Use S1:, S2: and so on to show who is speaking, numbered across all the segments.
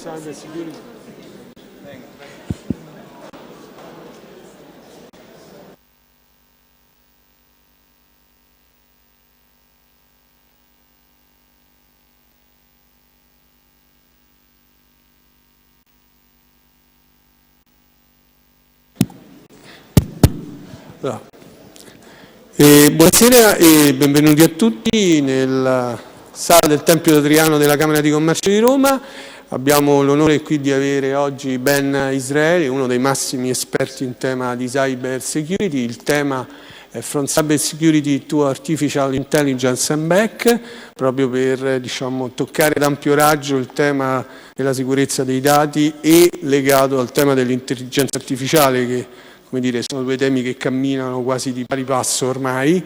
S1: Cybersecurity. Buonasera e benvenuti a tutti nella sala del Tempio d'Adriano della Camera di Commercio di Roma. Abbiamo l'onore qui di avere oggi Ben Israeli, uno dei massimi esperti in tema di cybersecurity. Il tema è From Cybersecurity to Artificial Intelligence and Back, proprio per toccare ad ampio raggio il tema della sicurezza dei dati e legato al tema dell'intelligenza artificiale, che sono due temi che camminano quasi di pari passo ormai.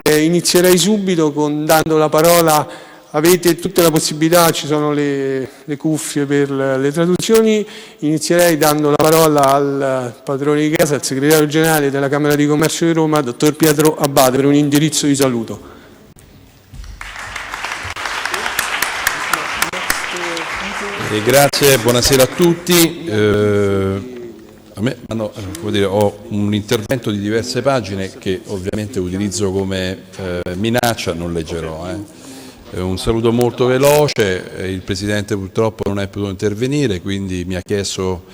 S1: Inizierei subito dando la parola, avete tutte la possibilità, ci sono le cuffie per le traduzioni, inizierei dando la parola al padrone di casa, al segretario generale della Camera di Commercio di Roma, dottor Pietro Abbate, per un indirizzo di saluto.
S2: Grazie, buonasera a tutti. Ho un intervento di diverse pagine che ovviamente utilizzo come minaccia, non leggerò. Un saluto molto veloce, il Presidente purtroppo non è potuto intervenire, quindi mi ha chiesto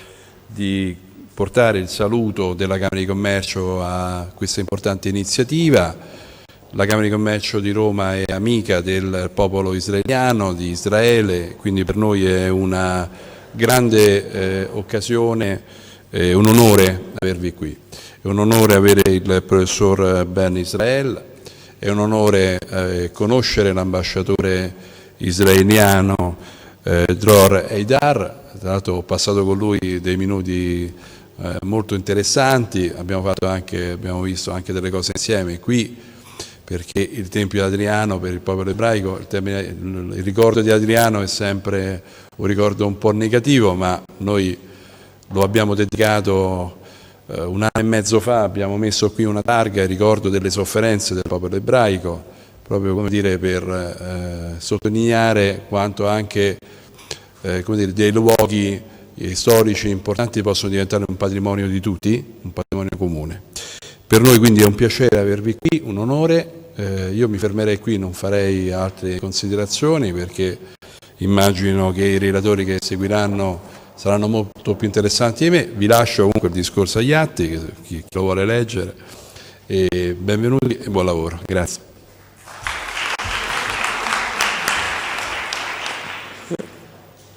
S2: di portare il saluto della Camera di Commercio a questa importante iniziativa. La Camera di Commercio di Roma è amica del popolo israeliano, di Israele, quindi per noi è una grande occasione. È un onore avervi qui, è un onore avere il professor Ben Israel, è un onore conoscere l'ambasciatore israeliano Dror Eidar. Tra l'altro ho passato con lui dei minuti molto interessanti, abbiamo visto anche delle cose insieme qui, perché il Tempio di Adriano per il popolo ebraico, il ricordo di Adriano è sempre un ricordo un po' negativo, ma noi lo abbiamo dedicato un anno e mezzo fa, abbiamo messo qui una targa in ricordo delle sofferenze del popolo ebraico, proprio per sottolineare quanto anche dei luoghi storici importanti possono diventare un patrimonio di tutti, un patrimonio comune. Per noi quindi è un piacere avervi qui, un onore. Io mi fermerei qui, non farei altre considerazioni perché immagino che i relatori che seguiranno saranno molto più interessanti di me. Vi lascio comunque il discorso agli atti, chi lo vuole leggere, e benvenuti e buon lavoro. Grazie.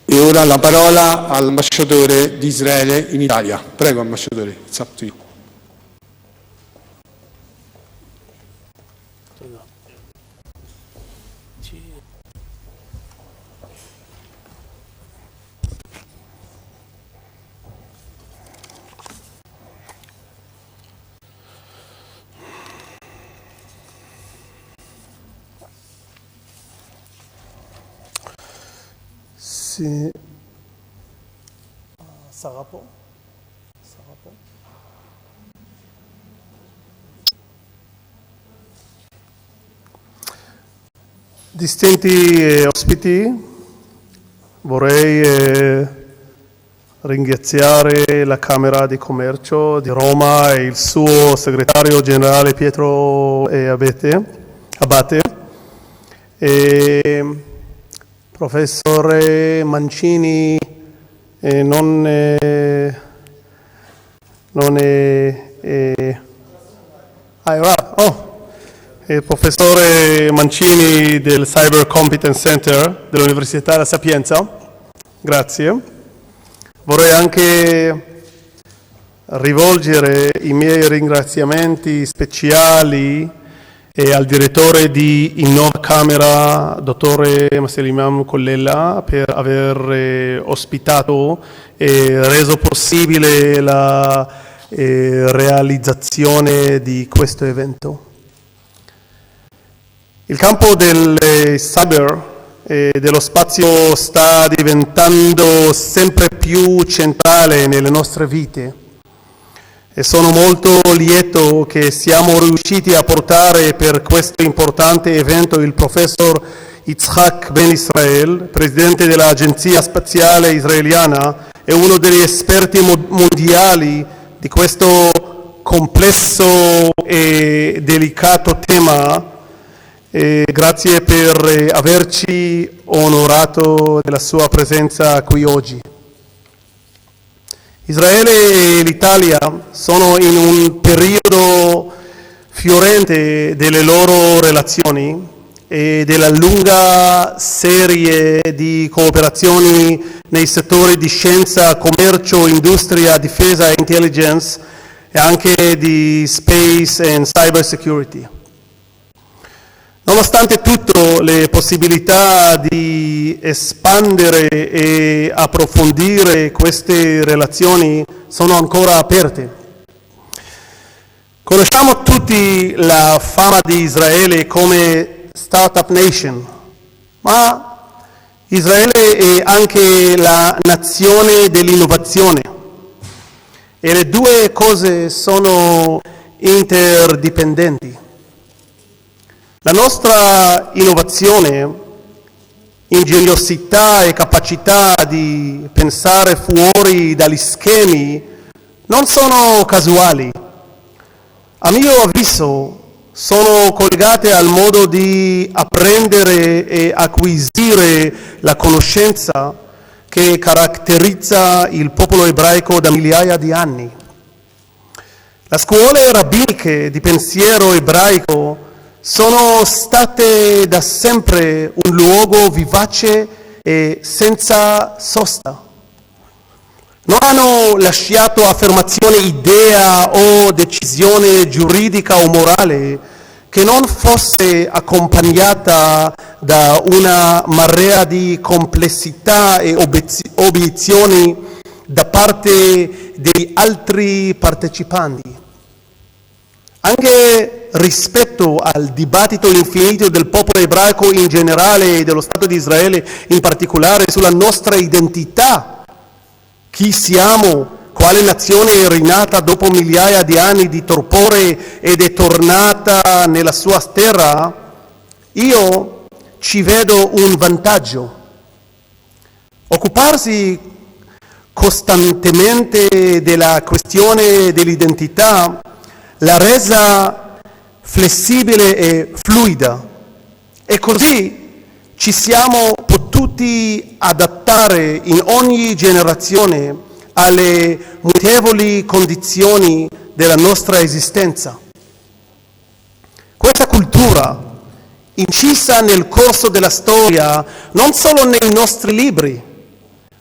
S1: E ora la parola all'ambasciatore di Israele in Italia. Prego, ambasciatore, it's up to you.
S3: Sì. Sarapo. Distinti ospiti, vorrei ringraziare la Camera di Commercio di Roma e il suo segretario generale Pietro Abbate e professore Mancini, il professore Mancini del Cyber Competence Center dell'Università La Sapienza, grazie. Vorrei anche rivolgere i miei ringraziamenti speciali al direttore di Innova Camera, dottore Masselimam Collella, per aver ospitato e reso possibile la realizzazione di questo evento. Il campo del cyber e dello spazio sta diventando sempre più centrale nelle nostre vite. e sono molto lieto che siamo riusciti a portare per questo importante evento il professor Yitzhak Ben Israel, presidente dell'Agenzia Spaziale Israeliana e uno degli esperti mondiali di questo complesso e delicato tema. Grazie per averci onorato della sua presenza qui oggi. Israele e l'Italia sono in un periodo fiorente delle loro relazioni e della lunga serie di cooperazioni nei settori di scienza, commercio, industria, difesa e intelligence e anche di space and cybersecurity. Nonostante tutto, le possibilità di espandere e approfondire queste relazioni sono ancora aperte. Conosciamo tutti la fama di Israele come startup nation, ma Israele è anche la nazione dell'innovazione e le due cose sono interdipendenti. La nostra innovazione, ingegnosità e capacità di pensare fuori dagli schemi non sono casuali. A mio avviso sono collegate al modo di apprendere e acquisire la conoscenza che caratterizza il popolo ebraico da migliaia di anni. Le scuole rabbiniche di pensiero ebraico sono state da sempre un luogo vivace e senza sosta. Non hanno lasciato affermazione, idea o decisione giuridica o morale che non fosse accompagnata da una marea di complessità e obiezioni da parte degli altri partecipanti. Anche rispetto al dibattito infinito del popolo ebraico in generale e dello Stato di Israele in particolare sulla nostra identità, chi siamo, quale nazione è rinata dopo migliaia di anni di torpore ed è tornata nella sua terra, io ci vedo un vantaggio. Occuparsi costantemente della questione dell'identità l'ha resa flessibile e fluida e così ci siamo potuti adattare in ogni generazione alle mutevoli condizioni della nostra esistenza. Questa cultura, incisa nel corso della storia, non solo nei nostri libri,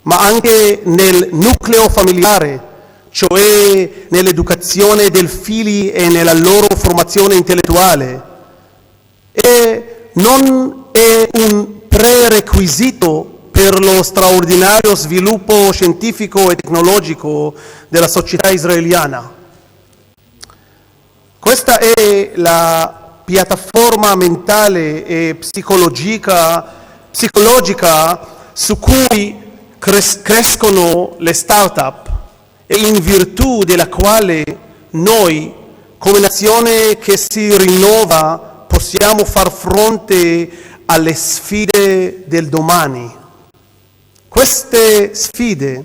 S3: ma anche nel nucleo familiare, cioè nell'educazione dei figli e nella loro formazione intellettuale, e non è un prerequisito per lo straordinario sviluppo scientifico e tecnologico della società israeliana. Questa è la piattaforma mentale e psicologica su cui crescono le start-up e in virtù della quale noi, come nazione che si rinnova, possiamo far fronte alle sfide del domani. Queste sfide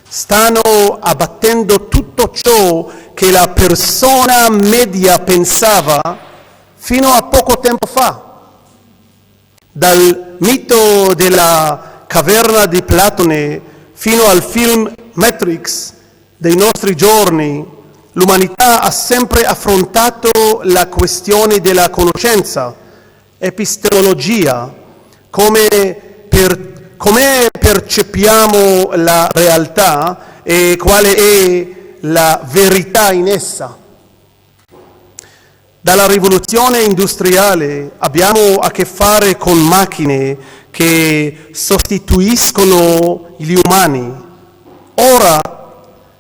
S3: stanno abbattendo tutto ciò che la persona media pensava fino a poco tempo fa. Dal mito della caverna di Platone fino al film Matrix dei nostri giorni, l'umanità ha sempre affrontato la questione della conoscenza, epistemologia, come percepiamo la realtà e quale è la verità in essa. Dalla rivoluzione industriale abbiamo a che fare con macchine che sostituiscono gli umani. Ora,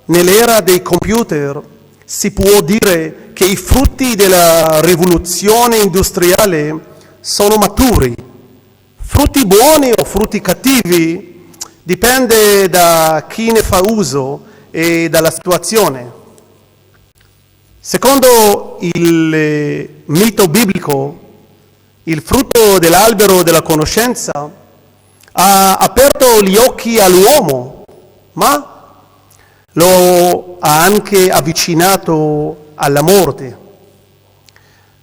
S3: nell'era dei computer, si può dire che i frutti della rivoluzione industriale sono maturi. Frutti buoni o frutti cattivi dipende da chi ne fa uso e dalla situazione. Secondo il mito biblico, il frutto dell'albero della conoscenza ha aperto gli occhi all'uomo, ma lo ha anche avvicinato alla morte.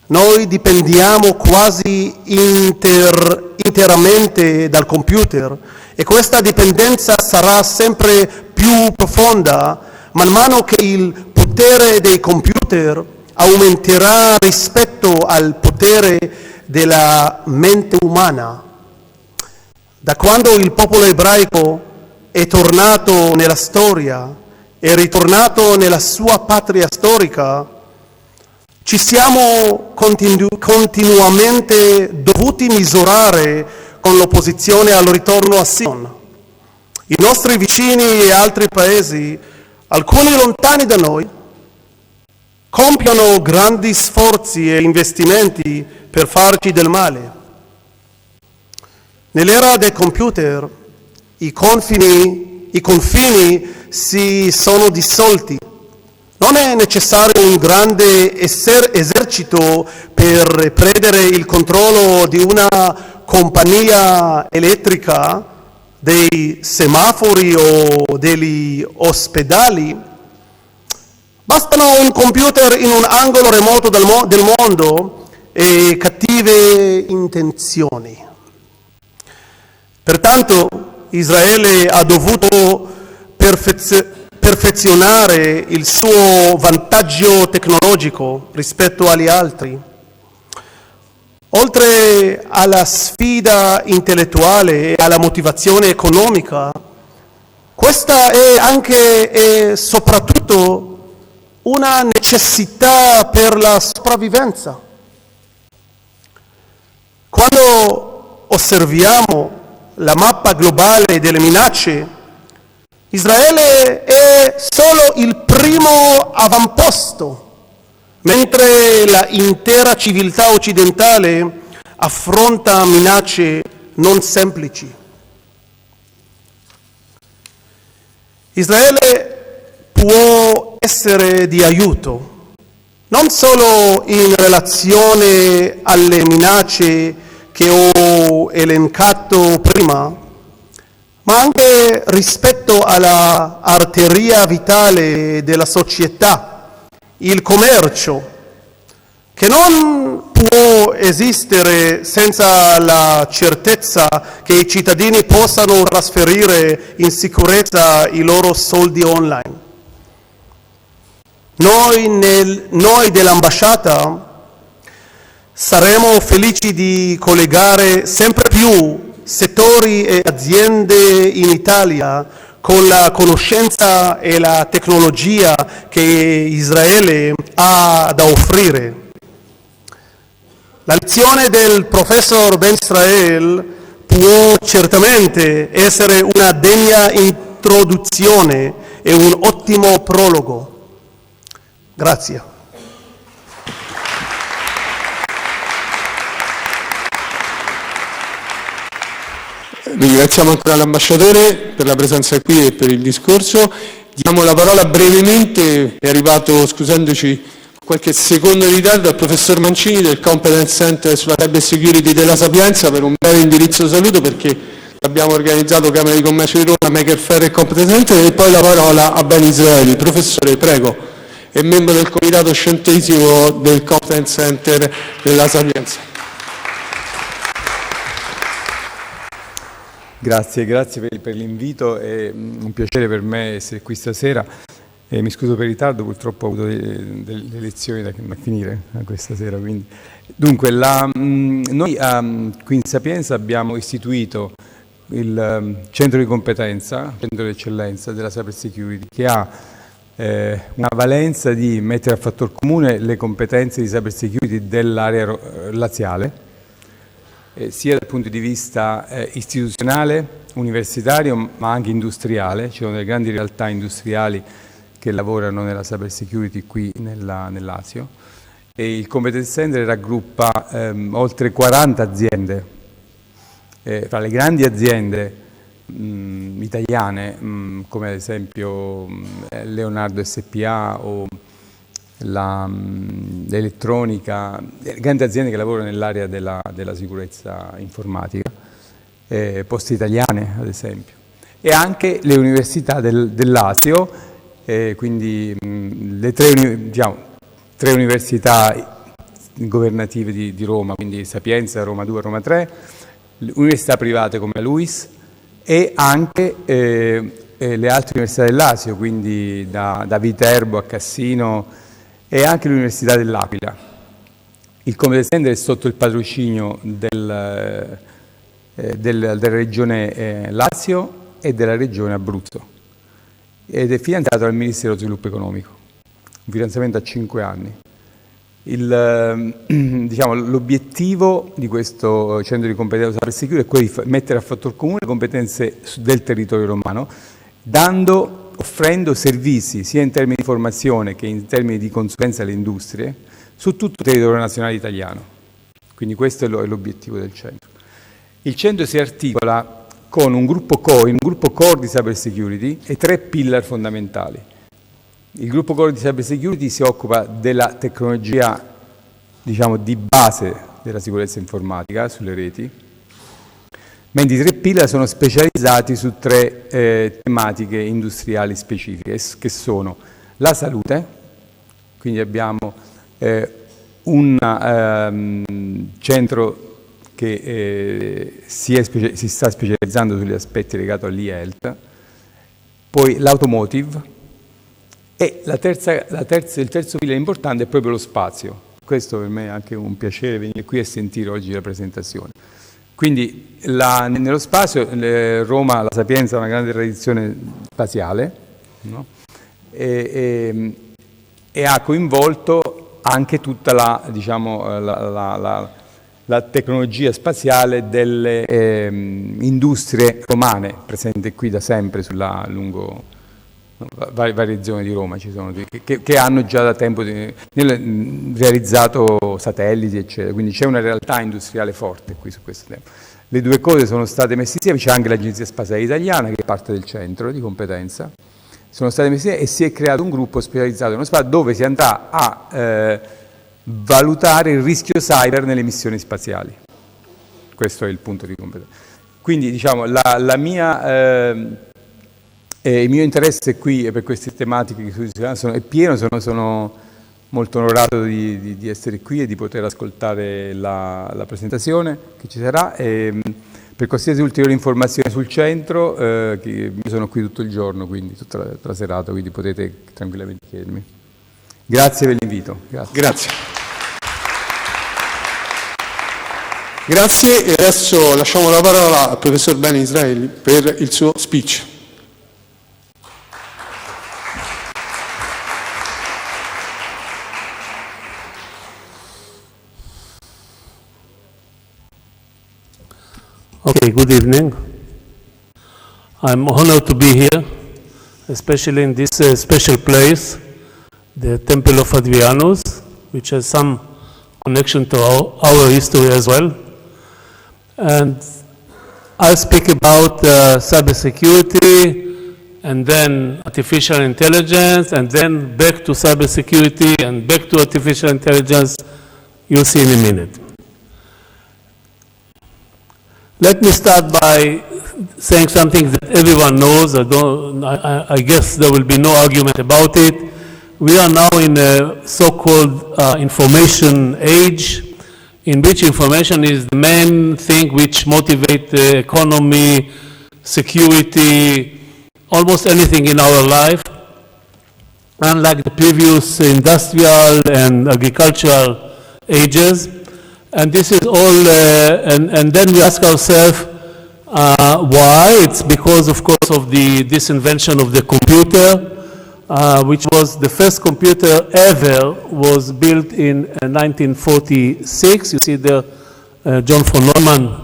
S3: Noi dipendiamo quasi interamente dal computer e questa dipendenza sarà sempre più profonda man mano che il potere dei computer aumenterà rispetto al potere della mente umana. Da quando il popolo ebraico è tornato nella storia, è ritornato nella sua patria storica, ci siamo continuamente dovuti misurare con l'opposizione al ritorno a Sion. I nostri vicini e altri paesi, alcuni lontani da noi, compiono grandi sforzi e investimenti per farci del male. Nell'era del computer i confini si sono dissolti. Non è necessario un grande esercito per prendere il controllo di una compagnia elettrica, dei semafori o degli ospedali. Bastano un computer in un angolo remoto del mondo e cattive intenzioni. Pertanto Israele ha dovuto perfezionare il suo vantaggio tecnologico rispetto agli altri. Oltre alla sfida intellettuale e alla motivazione economica, questa è anche e soprattutto una necessità per la sopravvivenza. Quando osserviamo la mappa globale delle minacce, Israele è solo il primo avamposto, mentre l'intera civiltà occidentale affronta minacce non semplici. Israele può essere di aiuto, non solo in relazione alle minacce che ho elencato prima, ma anche rispetto alla arteria vitale della società, il commercio, che non può esistere senza la certezza che i cittadini possano trasferire in sicurezza i loro soldi online. Noi dell'ambasciata saremo felici di collegare sempre più settori e aziende in Italia con la conoscenza e la tecnologia che Israele ha da offrire. La lezione del professor Ben Israel può certamente essere una degna introduzione e un ottimo prologo. Grazie.
S1: Ringraziamo ancora l'ambasciatore per la presenza qui e per il discorso. Diamo la parola brevemente, è arrivato, scusandoci, qualche secondo di ritardo, al professor Mancini del Competence Center sulla Cybersecurity della Sapienza per un breve indirizzo saluto, perché abbiamo organizzato Camera di Commercio di Roma, Maker Faire e Competence Center, e poi la parola a Ben Israeli. Professore, prego, è membro del comitato scientifico del Competence Center della Sapienza.
S4: Grazie per l'invito, è un piacere per me essere qui stasera. Mi scuso per il ritardo, purtroppo ho avuto delle lezioni da finire questa sera. Quindi. Dunque, noi qui in Sapienza abbiamo istituito il centro di competenza, centro di eccellenza della Cybersecurity, che ha una valenza di mettere a fattor comune le competenze di Cybersecurity dell'area laziale, sia dal punto di vista istituzionale, universitario, ma anche industriale. Ci sono delle grandi realtà industriali che lavorano nella cybersecurity qui nel Lazio, e il Competence Center raggruppa oltre 40 aziende, fra le grandi aziende italiane, come ad esempio Leonardo SPA o l'elettronica, grandi aziende che lavorano nell'area della sicurezza informatica, Poste Italiane ad esempio, e anche le università del Lazio, quindi le tre università governative di Roma, quindi Sapienza, Roma 2, Roma 3, università private come la LUIS e anche le altre università del Lazio, quindi da Viterbo a Cassino e anche l'Università dell'Aquila. Il Comune Center è sotto il patrocinio della Regione Lazio e della Regione Abruzzo ed è finanziato dal Ministero dello Sviluppo Economico, un finanziamento a 5 anni. L'obiettivo di questo centro di competenza Cybersecurity è quello di mettere a fattor comune le competenze del territorio romano, offrendo servizi sia in termini di formazione che in termini di consulenza alle industrie su tutto il territorio nazionale italiano. Quindi questo è l'obiettivo del centro. Il centro si articola con un gruppo core di Cybersecurity e 3 pillar fondamentali. Il gruppo core di Cybersecurity si occupa della tecnologia, di base della sicurezza informatica sulle reti, mentre i 3 pillar sono specializzati su 3 tematiche industriali specifiche, che sono la salute, quindi abbiamo un centro che si sta specializzando sugli aspetti legati all'e-health, poi l'automotive e il terzo pillar importante è proprio lo spazio. Questo per me è anche un piacere venire qui a sentire oggi la presentazione. Quindi nello spazio Roma, la Sapienza ha una grande tradizione spaziale, no? e ha coinvolto anche tutta la tecnologia spaziale delle industrie romane presenti qui da sempre lungo varie zone di Roma, ci sono che hanno già da tempo realizzato satelliti, eccetera. Quindi c'è una realtà industriale forte qui su questo tema. Le due cose sono state messe insieme, c'è anche l'Agenzia Spaziale Italiana che è parte del centro di competenza, sono state messe insieme e si è creato un gruppo specializzato nello spazio dove si andrà a valutare il rischio cyber nelle missioni spaziali. Questo è il punto di competenza. Quindi il mio interesse qui per queste tematiche è pieno, sono molto onorato di essere qui e di poter ascoltare la presentazione che ci sarà. Per qualsiasi ulteriore informazione sul centro, io sono qui tutto il giorno, quindi tutta la serata, quindi potete tranquillamente chiedermi. Grazie per l'invito.
S1: Grazie. Grazie e adesso lasciamo la parola al professor Ben Israeli per il suo speech.
S5: Okay, good evening. I'm honored to be here, especially in this special place, the Temple of Adrianus, which has some connection to our history as well. And I'll speak about cybersecurity, and then artificial intelligence, and then back to cybersecurity, and back to artificial intelligence. You'll see in a minute. Let me start by saying something that everyone knows. I guess there will be no argument about it. We are now in a so-called information age, in which information is the main thing which motivates the economy, security, almost anything in our life. Unlike the previous industrial and agricultural ages. And this is all, and then we ask ourselves why. It's because, of course, of this invention of the computer, which was the first computer ever was built in 1946. You see there, John von Neumann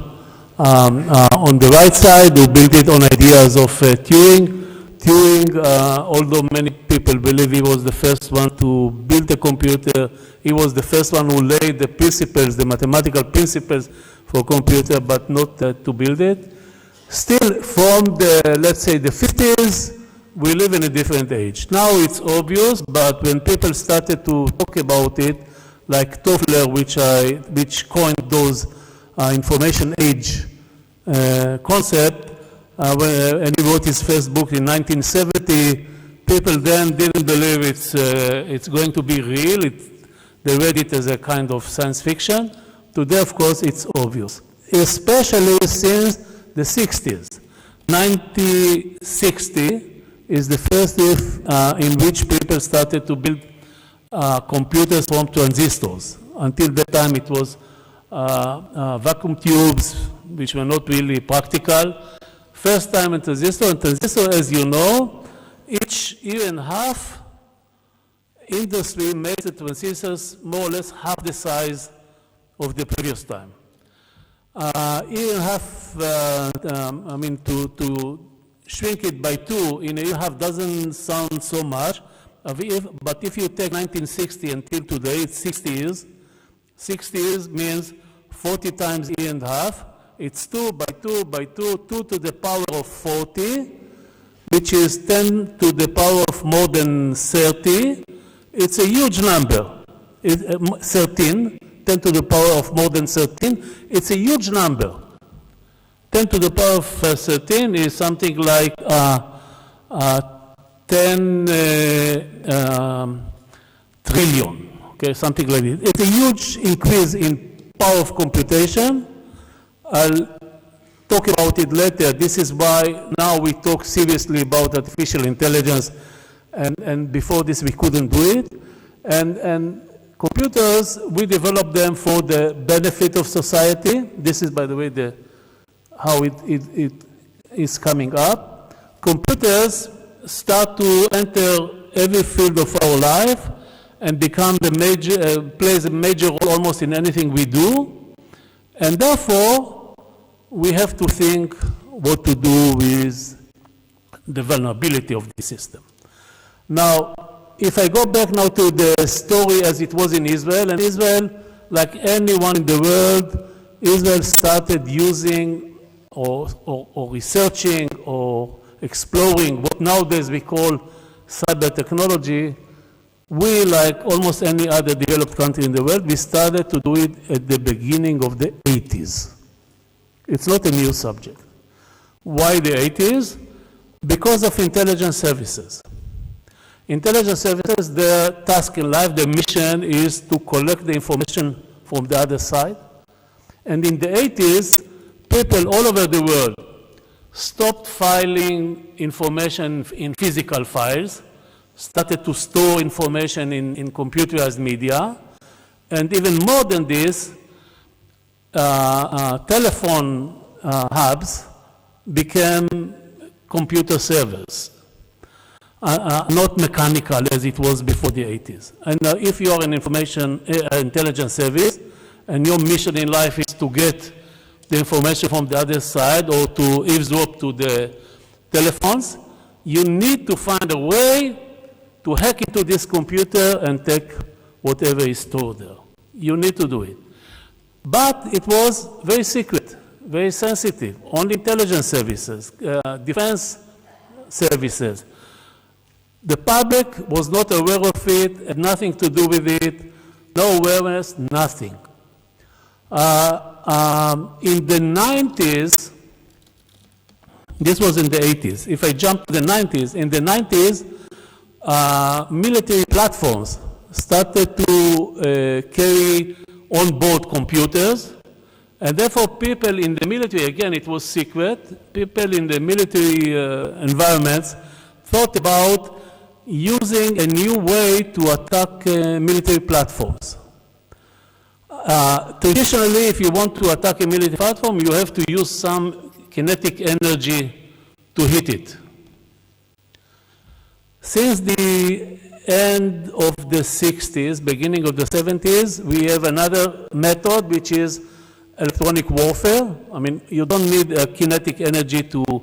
S5: on the right side, who built it on ideas of Turing. Turing, although many people believe he was the first one to build a computer, he was the first one who laid the principles, the mathematical principles for computer, but not to build it. Still, from the, let's say, the 50s, we live in a different age. Now it's obvious, but when people started to talk about it, like Toffler, which coined those information age concept, and he wrote his first book in 1970, people then didn't believe it's going to be real. They read it as a kind of science fiction. Today, of course, it's obvious, especially since the 60s. 1960 is the first year in which people started to build computers from transistors. Until that time, it was vacuum tubes, which were not really practical. First time in transistor, and transistor, as you know, each year and a half, industry makes the transistors more or less half the size of the previous time. Year and a half, to shrink it by 2 in a year and a half doesn't sound so much, but if you take 1960 until today, it's 60 years. 60 years means 40 times year and a half. It's 2 by 2 by 2, 2 to the power of 40, which is 10 to the power of more than 30. It's a huge number. 13, 10 to the power of more than 13. It's a huge number. 10 to the power of 13 is something like 10 trillion, okay, something like this. It's a huge increase in power of computation. I'll talk about it later. This is why now we talk seriously about artificial intelligence, and before this we couldn't do it. And computers, we developed them for the benefit of society. This is, by the way, how it is coming up. Computers start to enter every field of our life and become plays a major role almost in anything we do. And therefore, we have to think what to do with the vulnerability of the system. Now, if I go back now to the story as it was in Israel, and Israel, like anyone in the world, Israel started using or researching or exploring what nowadays we call cyber technology. We, like almost any other developed country in the world, we started to do it at the beginning of the 80s. It's not a new subject. Why the 80s? Because of intelligence services. Intelligence services, their task in life, their mission is to collect the information from the other side. And in the 80s, people all over the world stopped filing information in physical files, started to store information in computerized media, and even more than this, telephone hubs became computer servers, not mechanical as it was before the 80s. And if you are an intelligence service, and your mission in life is to get the information from the other side or to eavesdrop to the telephones, you need to find a way to hack into this computer and take whatever is stored there. You need to do it. But it was very secret, very sensitive. Only intelligence services, defense services. The public was not aware of it, had nothing to do with it, no awareness, nothing. In the 90s, this was in the 80s. If I jump to the 90s, in the 90s, military platforms started to carry on-board computers, and therefore people in the military, again, it was secret, people in the military environments thought about using a new way to attack military platforms. Traditionally, if you want to attack a military platform, you have to use some kinetic energy to hit it. Since the end of the 60s, beginning of the 70s, we have another method, which is electronic warfare. I mean, you don't need kinetic energy to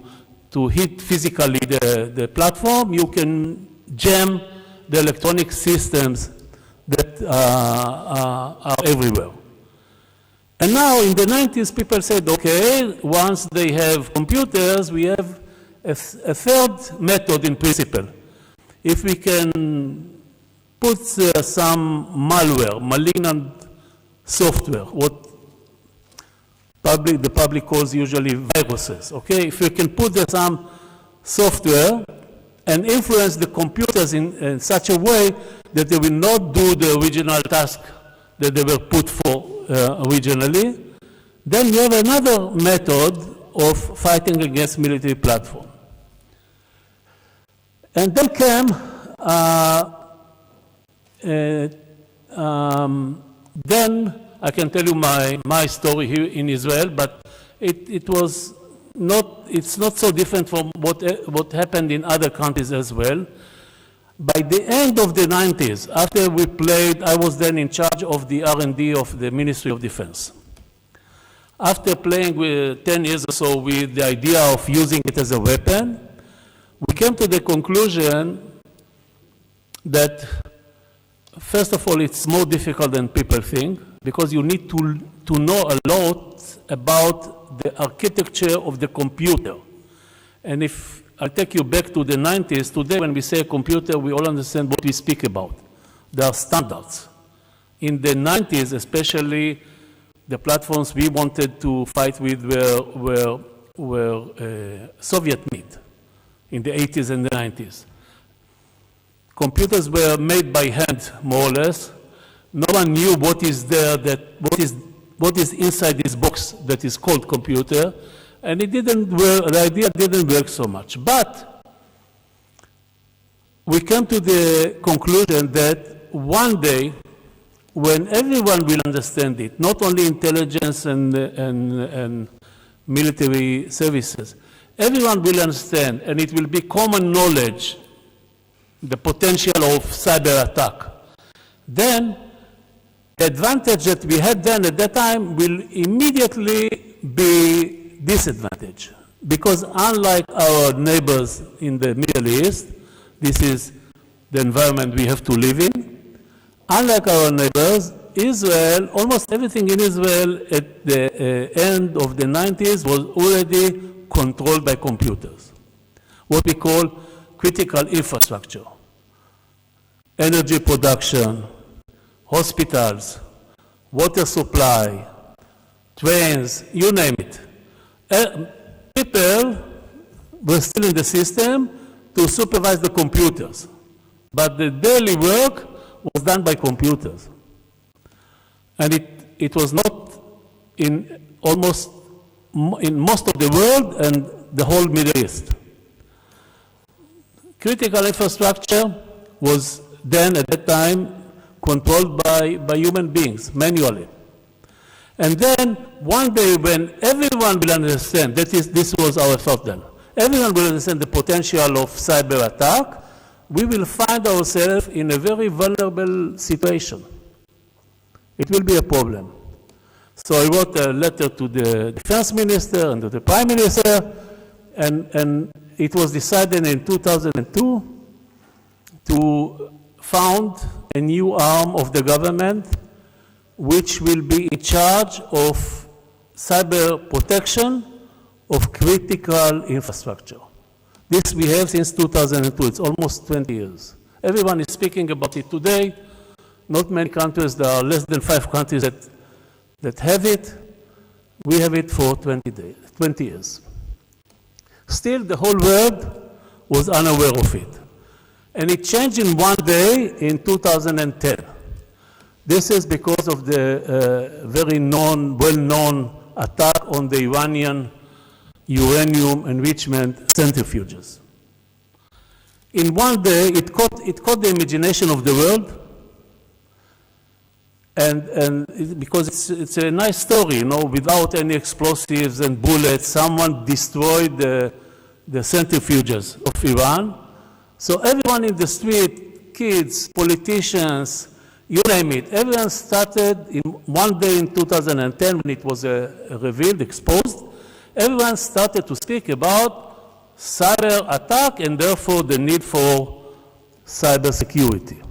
S5: hit physically the platform. You can jam the electronic systems that are everywhere. And now in the 90s, people said, okay, once they have computers, we have A third method in principle, if we can put some malware, malignant software, what the public calls usually viruses, okay? If we can put there some software and influence the computers in such a way that they will not do the original task that they were put for originally, then you have another method of fighting against military platform. And then came, then I can tell you my story here in Israel, but it's not so different from what happened in other countries as well. By the end of the 90s, after we played, I was then in charge of the R&D of the Ministry of Defense. After playing with 10 years or so with the idea of using it as a weapon, we came to the conclusion that, first of all, it's more difficult than people think, because you need to know a lot about the architecture of the computer. And if I take you back to the 90s, today when we say computer, we all understand what we speak about. There are standards. In the 90s, especially, the platforms we wanted to fight with were Soviet-made in the 80s and the 90s. Computers were made by hand, more or less. No one knew what is there, what is inside this box that is called computer, and it didn't work, the idea didn't work so much. But we came to the conclusion that one day, when everyone will understand it, not only intelligence and military services, everyone will understand, and it will be common knowledge, the potential of cyber attack. Then, the advantage that we had then at that time will immediately be disadvantage. Because unlike our neighbors in the Middle East, this is the environment we have to live in, unlike our neighbors, Israel, almost everything in Israel at the end of the 90s was already controlled by computers. What we call critical infrastructure, energy production, hospitals, water supply, trains, you name it. People were still in the system to supervise the computers, but the daily work was done by computers. And it was not in most of the world and the whole Middle East. Critical infrastructure was then at that time controlled by human beings manually. And then one day when everyone will understand, this was our thought then, everyone will understand the potential of cyber attack, we will find ourselves in a very vulnerable situation. It will be a problem. So I wrote a letter to the defense minister and to the prime minister, and it was decided in 2002 to found a new arm of the government which will be in charge of cyber protection of critical infrastructure. This we have since 2002. It's almost 20 years. Everyone is speaking about it today. Not many countries, there are less than 5 countries that have it. We have it for 20 years. Still, the whole world was unaware of it. And it changed in one day in 2010. This is because of the very well-known attack on the Iranian uranium enrichment centrifuges. In one day, it caught the imagination of the world, and because it's a nice story, you know, without any explosives and bullets, someone destroyed the centrifuges of Iran. So everyone in the street, kids, politicians, you name it, everyone started in one day in 2010 when it was revealed, exposed, everyone started to speak about cyber attack and therefore the need for cybersecurity.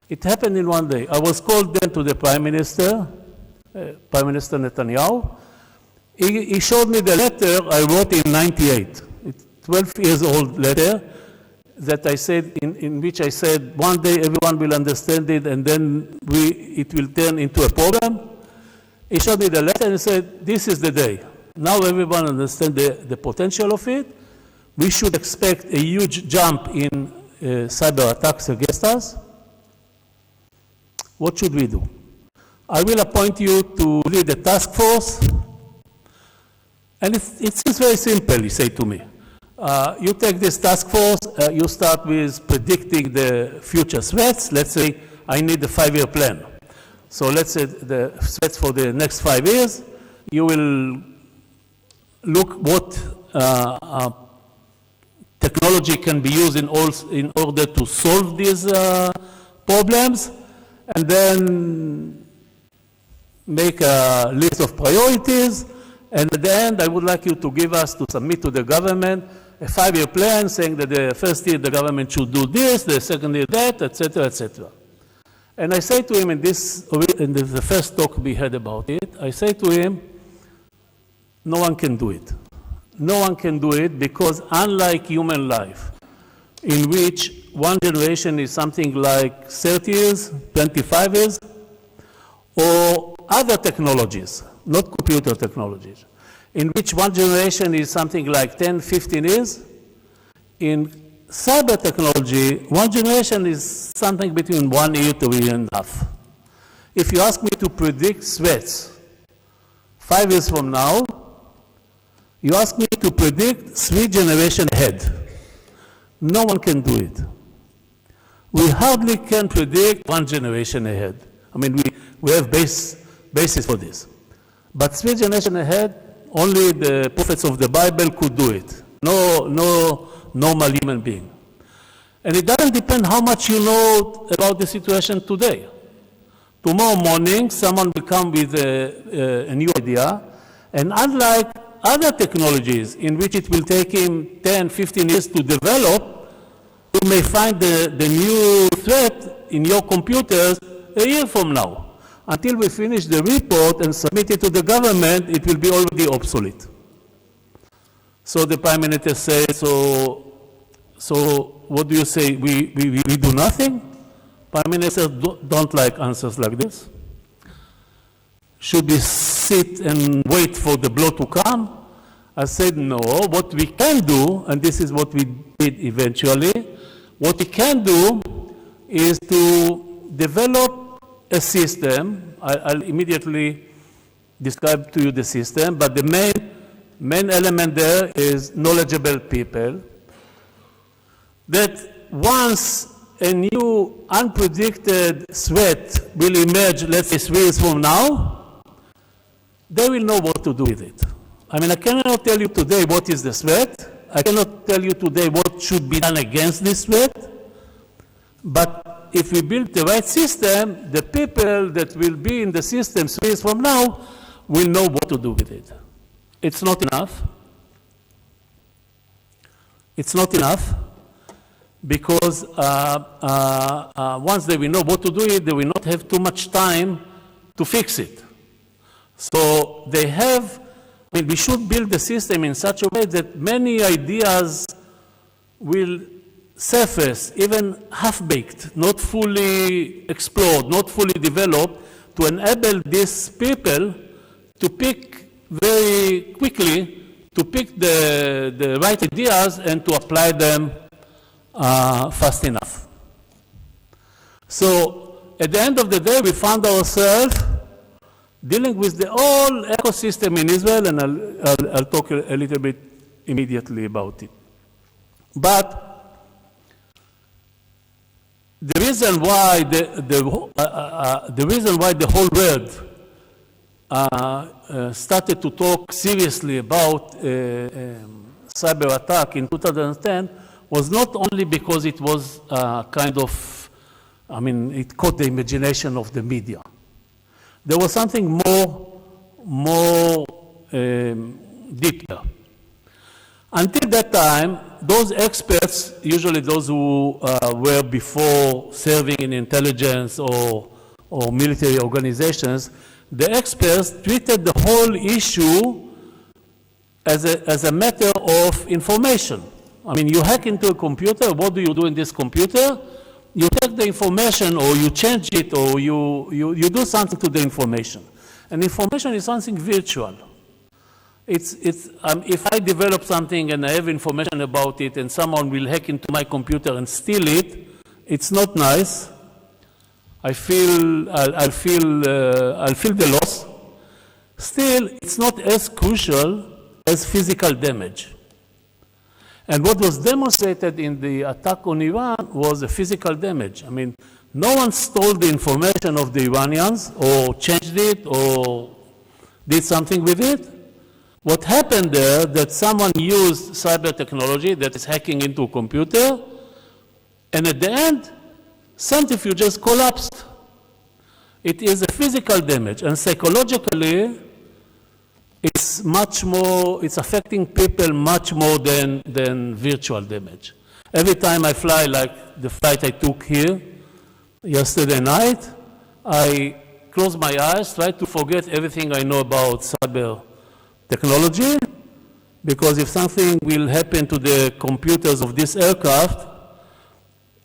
S5: It happened in one day. I was called then to the Prime Minister, Prime Minister Netanyahu. He showed me the letter I wrote in '98. It 12 years old letter that I said, in which I said, one day everyone will understand it and then it will turn into a problem. He showed me the letter and said, this is the day. Now everyone understands the potential of it. We should expect a huge jump in cyber attacks against us. What should we do? I will appoint you to lead a task force. And it's very simple, he said to me. You take this task force, you start with predicting the future threats. Let's say I need a 5-year plan. So let's say the threats for the next 5 years. You will look what technology can be used in order to solve these problems, and then make a list of priorities. And at the end, I would like you to give us, to submit to the government, a 5-year plan saying that the first year the government should do this, the second year that, etc., etc. And I say to him in the first talk we had about it, I say to him, no one can do it. No one can do it because unlike human life, in which one generation is something like 30 years, 25 years, or other technologies, not computer technologies, in which one generation is something like 10, 15 years. In cyber technology, one generation is something between 1 year to 1.5 years. If you ask me to predict threats 5 years from now, you ask me to predict 3 generations ahead. No one can do it. We hardly can predict 1 generation ahead. I mean, we have basis for this. But 3 generations ahead, only the prophets of the Bible could do it. No normal human being. And it doesn't depend how much you know about the situation today. Tomorrow morning, someone will come with a new idea, and unlike other technologies in which it will take him 10, 15 years to develop, you may find the new threat in your computers a year from now. Until we finish the report and submit it to the government, it will be already obsolete. So the Prime Minister says, so what do you say, we do nothing? Prime Ministers don't like answers like this. Should we sit and wait for the blow to come? I said, no, what we can do, and this is what we did eventually, what we can do is to develop a system. I'll immediately describe to you the system, but the main element there is knowledgeable people, that once a new unpredicted threat will emerge, let's say 3 years from now, they will know what to do with it. I mean, I cannot tell you today what is the threat. I cannot tell you today what should be done against this threat. But if we build the right system, the people that will be in the system 3 years from now will know what to do with it. It's not enough. It's not enough because once they will know what to do with it, they will not have too much time to fix it. So they have, I mean, we should build the system in such a way that many ideas will surface, even half-baked, not fully explored, not fully developed, to enable these people to pick very quickly, to pick the right ideas and to apply them fast enough. So at the end of the day, we found ourselves dealing with the whole ecosystem in Israel, and I'll talk a little bit immediately about it. But the reason why the whole world started to talk seriously about cyber attack in 2010 was not only because it was kind of, I mean, it caught the imagination of the media. There was something more deeper. Until that time, those experts, usually those who were before serving in intelligence or military organizations, the experts treated the whole issue as a matter of information. I mean, you hack into a computer, what do you do in this computer? You take the information, or you change it, or you do something to the information. And information is something virtual. If I develop something and I have information about it and someone will hack into my computer and steal it, it's not nice. I'll feel the loss. Still, it's not as crucial as physical damage. And what was demonstrated in the attack on Iran was the physical damage. I mean, no one stole the information of the Iranians or changed it or did something with it. What happened there, that someone used cyber technology, that is hacking into a computer, and at the end, centrifuges collapsed. It is a physical damage, and psychologically, it's affecting people much more than virtual damage. Every time I fly, like the flight I took here yesterday night, I close my eyes, try to forget everything I know about cyber technology, because if something will happen to the computers of this aircraft,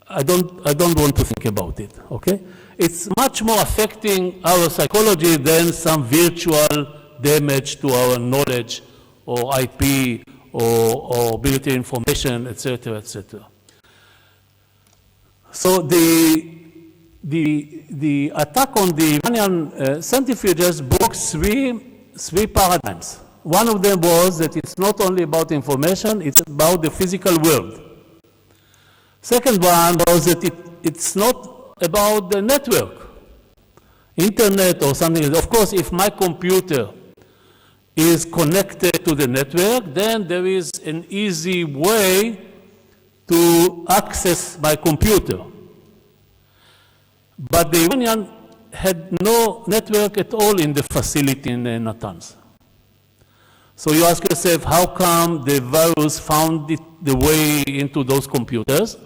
S5: I don't want to think about it, okay? It's much more affecting our psychology than some virtual damage to our knowledge or IP or military information, etc., etc. So the attack on the Iranian centrifuges broke three paradigms. One of them was that it's not only about information, it's about the physical world. Second one was that it's not about the network, internet or something. Of course, if my computer is connected to the network, then there is an easy way to access my computer. But the Iranian had no network at all in the facility in Natanz. So you ask yourself, how come the virus found the way into those computers?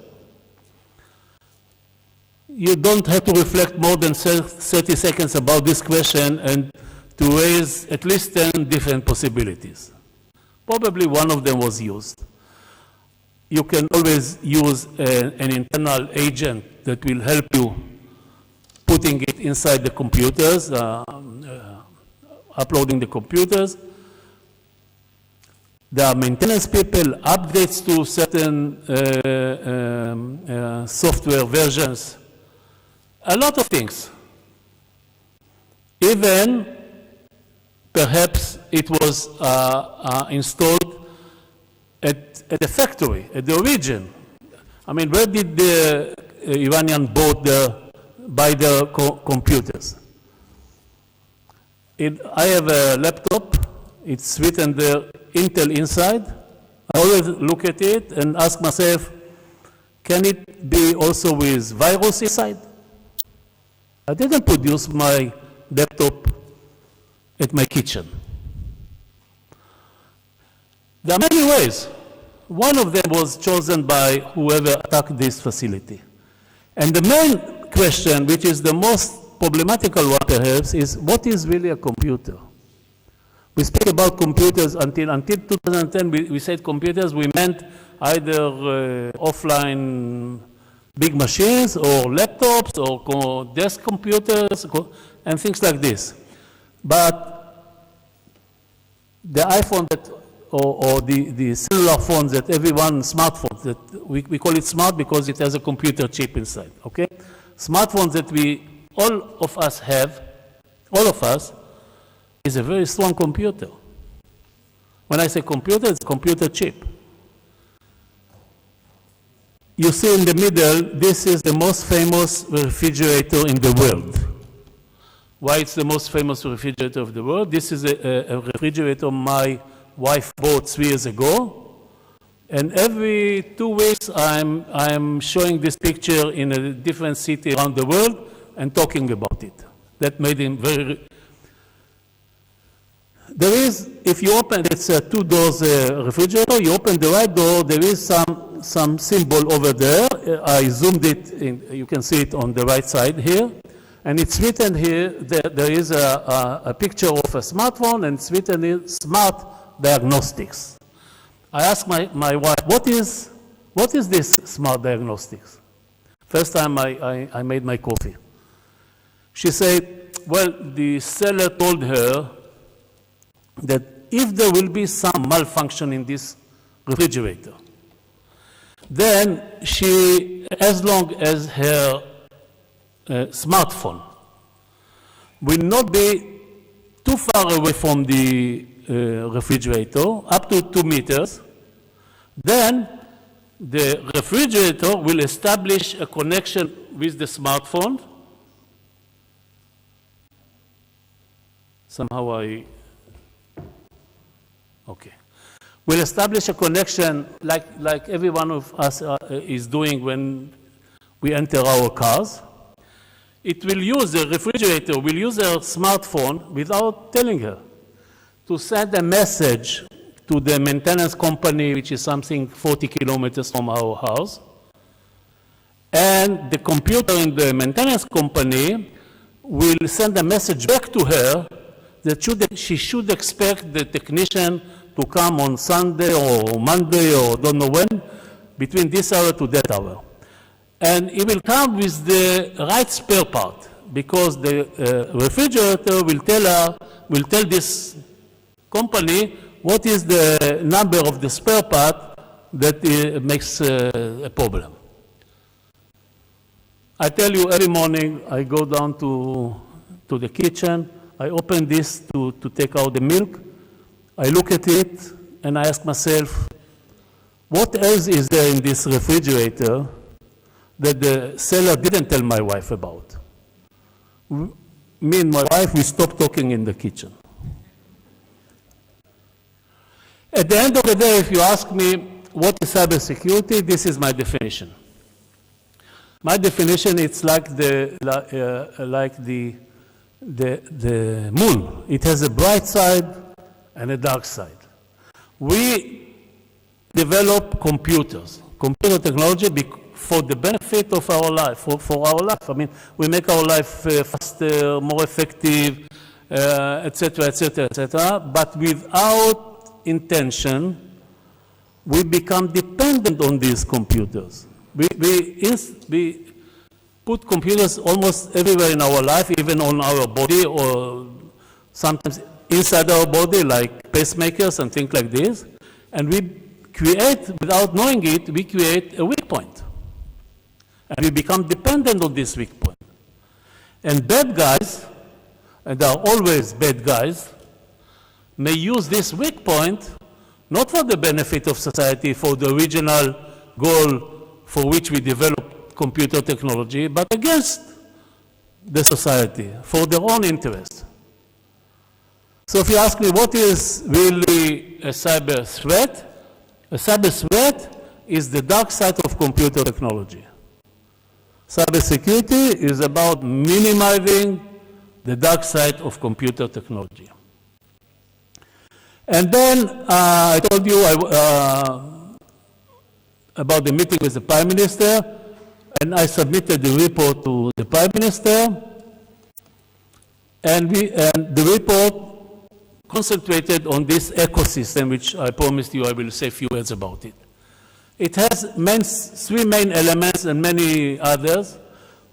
S5: You don't have to reflect more than 30 seconds about this question and to raise at least 10 different possibilities. Probably one of them was used. You can always use an internal agent that will help you putting it inside the computers, uploading the computers. There are maintenance people, updates to certain software versions, a lot of things. Even perhaps it was installed at the factory, at the origin. I mean, where did the Iranian buy their computers? I have a laptop. It's written there, Intel inside. I always look at it and ask myself, can it be also with virus inside? I didn't produce my laptop at my kitchen. There are many ways. One of them was chosen by whoever attacked this facility. And the main question, which is the most problematical one perhaps, is what is really a computer? We speak about computers until 2010, we said computers, we meant either offline big machines or laptops or desk computers and things like this. But the iPhone or the cellular phones that everyone, smartphones, that we call it smart because it has a computer chip inside, okay? Smartphones that all of us have, is a very strong computer. When I say computer, it's a computer chip. You see in the middle, this is the most famous refrigerator in the world. Why it's the most famous refrigerator of the world? This is a refrigerator my wife bought 3 years ago. And every 2 weeks, I'm showing this picture in a different city around the world and talking about it. That made him very... There is, if you open, it's a 2 doors refrigerator, you open the right door, there is some symbol over there. I zoomed it in, you can see it on the right side here. And it's written here, there is a picture of a smartphone, and it's written here, smart diagnostics. I asked my wife, what is this smart diagnostics? First time I made my coffee. She said, well, the seller told her that if there will be some malfunction in this refrigerator, then she, as long as her smartphone will not be too far away from the refrigerator, up to 2 meters, then the refrigerator will establish a connection with the smartphone. Somehow okay. We'll establish a connection like every one of us is doing when we enter our cars. It will use, the refrigerator will use her smartphone without telling her to send a message to the maintenance company, which is something 40 kilometers from our house. And the computer in the maintenance company will send a message back to her that she should expect the technician to come on Sunday or Monday or don't know when, between this hour to that hour. And it will come with the right spare part, because the refrigerator will tell this company what is the number of the spare part that makes a problem. I tell you, every morning I go down to the kitchen, I open this to take out the milk, I look at it, and I ask myself, what else is there in this refrigerator that the seller didn't tell my wife about? Me and my wife, we stopped talking in the kitchen. At the end of the day, if you ask me what is cybersecurity, this is my definition. My definition, it's like the moon. It has a bright side and a dark side. We develop computers, computer technology for the benefit of our life, for our life. I mean, we make our life faster, more effective, etc., etc., etc. But without intention, we become dependent on these computers. We put computers almost everywhere in our life, even on our body, or sometimes inside our body, like pacemakers and things like this. And we create, without knowing it, we create a weak point. And we become dependent on this weak point. And bad guys, and there are always bad guys, may use this weak point not for the benefit of society, for the original goal for which we develop computer technology, but against the society, for their own interest. So if you ask me what is really a cyber threat is the dark side of computer technology. Cybersecurity is about minimizing the dark side of computer technology. And then I told you about the meeting with the Prime Minister, and I submitted the report to the Prime Minister, and the report concentrated on this ecosystem, which I promised you I will say a few words about it. It has three main elements and many others.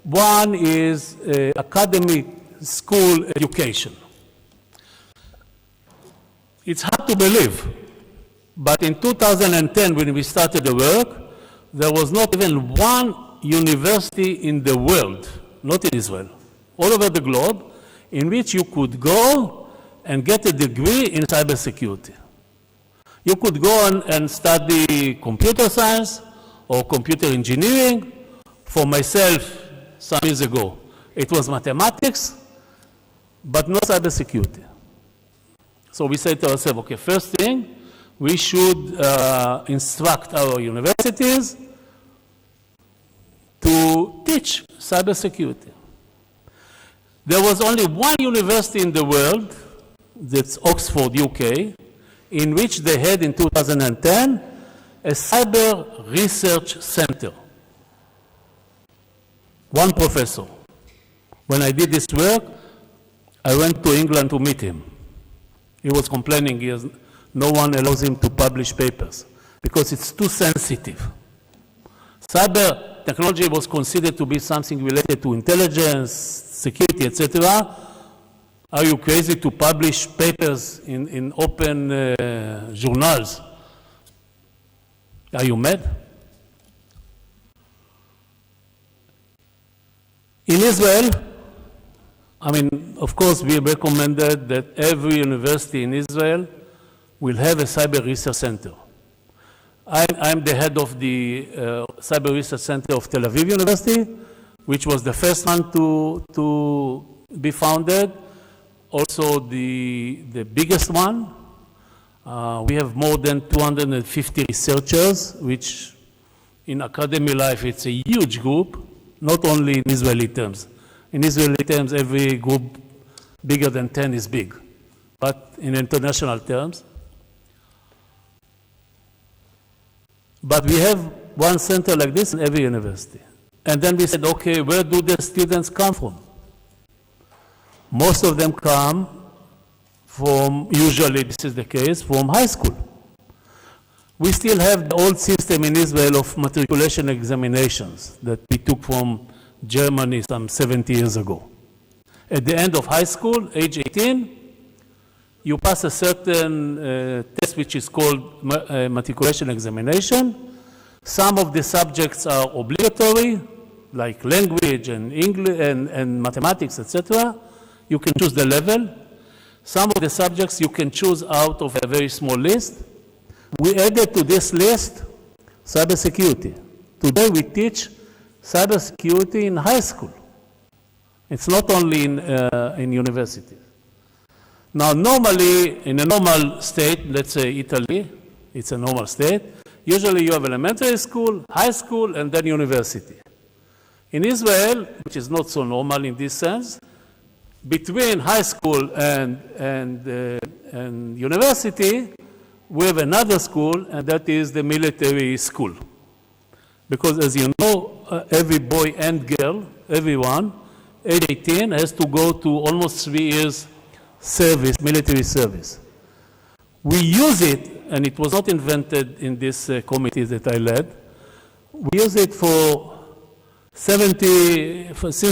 S5: One is academic school education. It's hard to believe, but in 2010, when we started the work, there was not even one university in the world, not in Israel, all over the globe, in which you could go and get a degree in cybersecurity. You could go and study computer science or computer engineering. For myself, some years ago, it was mathematics, but no cybersecurity. So we said to ourselves, okay, first thing, we should instruct our universities to teach cybersecurity. There was only one university in the world, that's Oxford, UK, in which they had in 2010 a cyber research center. One professor. When I did this work, I went to England to meet him. He was complaining he has no one allows him to publish papers because it's too sensitive. Cyber technology was considered to be something related to intelligence, security, etc. Are you crazy to publish papers in open journals? Are you mad? In Israel, I mean, of course, we recommended that every university in Israel will have a cyber research center. I'm the head of the Cyber Research Center of Tel Aviv University, which was the first one to be founded, also the biggest one. We have more than 250 researchers, which in academic life, it's a huge group, not only in Israeli terms. In Israeli terms, every group bigger than 10 is big, but in international terms. But we have one center like this in every university. And then we said, okay, where do the students come from? Most of them come from, usually this is the case, from high school. We still have the old system in Israel of matriculation examinations that we took from Germany some 70 years ago. At the end of high school, age 18, you pass a certain test which is called matriculation examination. Some of the subjects are obligatory, like language and English and mathematics, etc. You can choose the level. Some of the subjects you can choose out of a very small list. We added to this list cybersecurity. Today we teach cybersecurity in high school. It's not only in universities. Now, normally, in a normal state, let's say Italy, it's a normal state, usually you have elementary school, high school, and then university. In Israel, which is not so normal in this sense, between high school and university, we have another school, and that is the military school. Because as you know, every boy and girl, everyone, age 18, has to go to almost 3 years service, military service. We use it, and it was not invented in this committee that I led. We use it since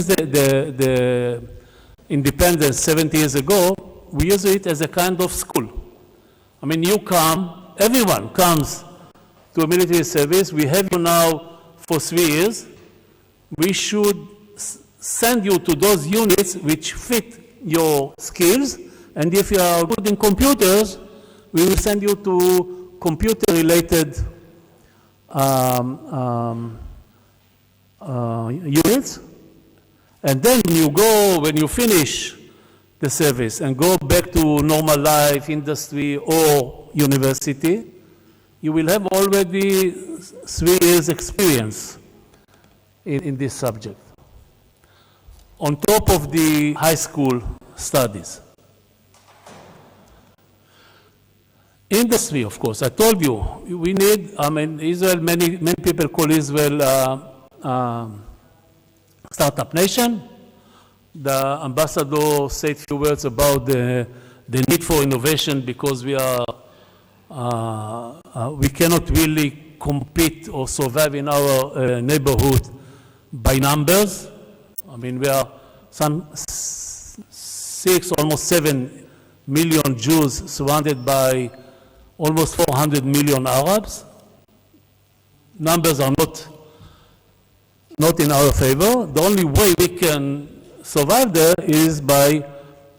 S5: the independence 70 years ago, we use it as a kind of school. I mean, you come, everyone comes to a military service. We have you now for 3 years. We should send you to those units which fit your skills, and if you are good in computers, we will send you to computer-related units. And then when you finish the service and go back to normal life, industry, or university, you will have already 3 years experience in this subject, on top of the high school studies. Industry, of course, I told you, we need, Israel, many people call Israel startup nation. The ambassador said a few words about the need for innovation because we cannot really compete or survive in our neighborhood by numbers. I mean, we are some 6, almost 7 million Jews surrounded by almost 400 million Arabs. Numbers are not in our favor. The only way we can survive there is by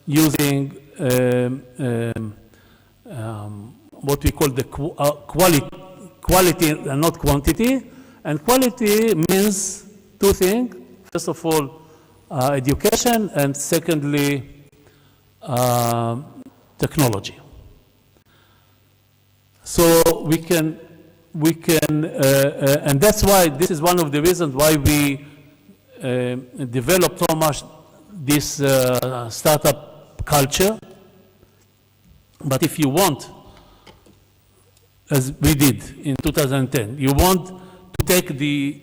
S5: using what we call the quality and not quantity. And quality means two things. First of all, education, and secondly, technology. So we can, and that's why this is one of the reasons why we developed so much this startup culture. But if you want, as we did in 2010, you want to take the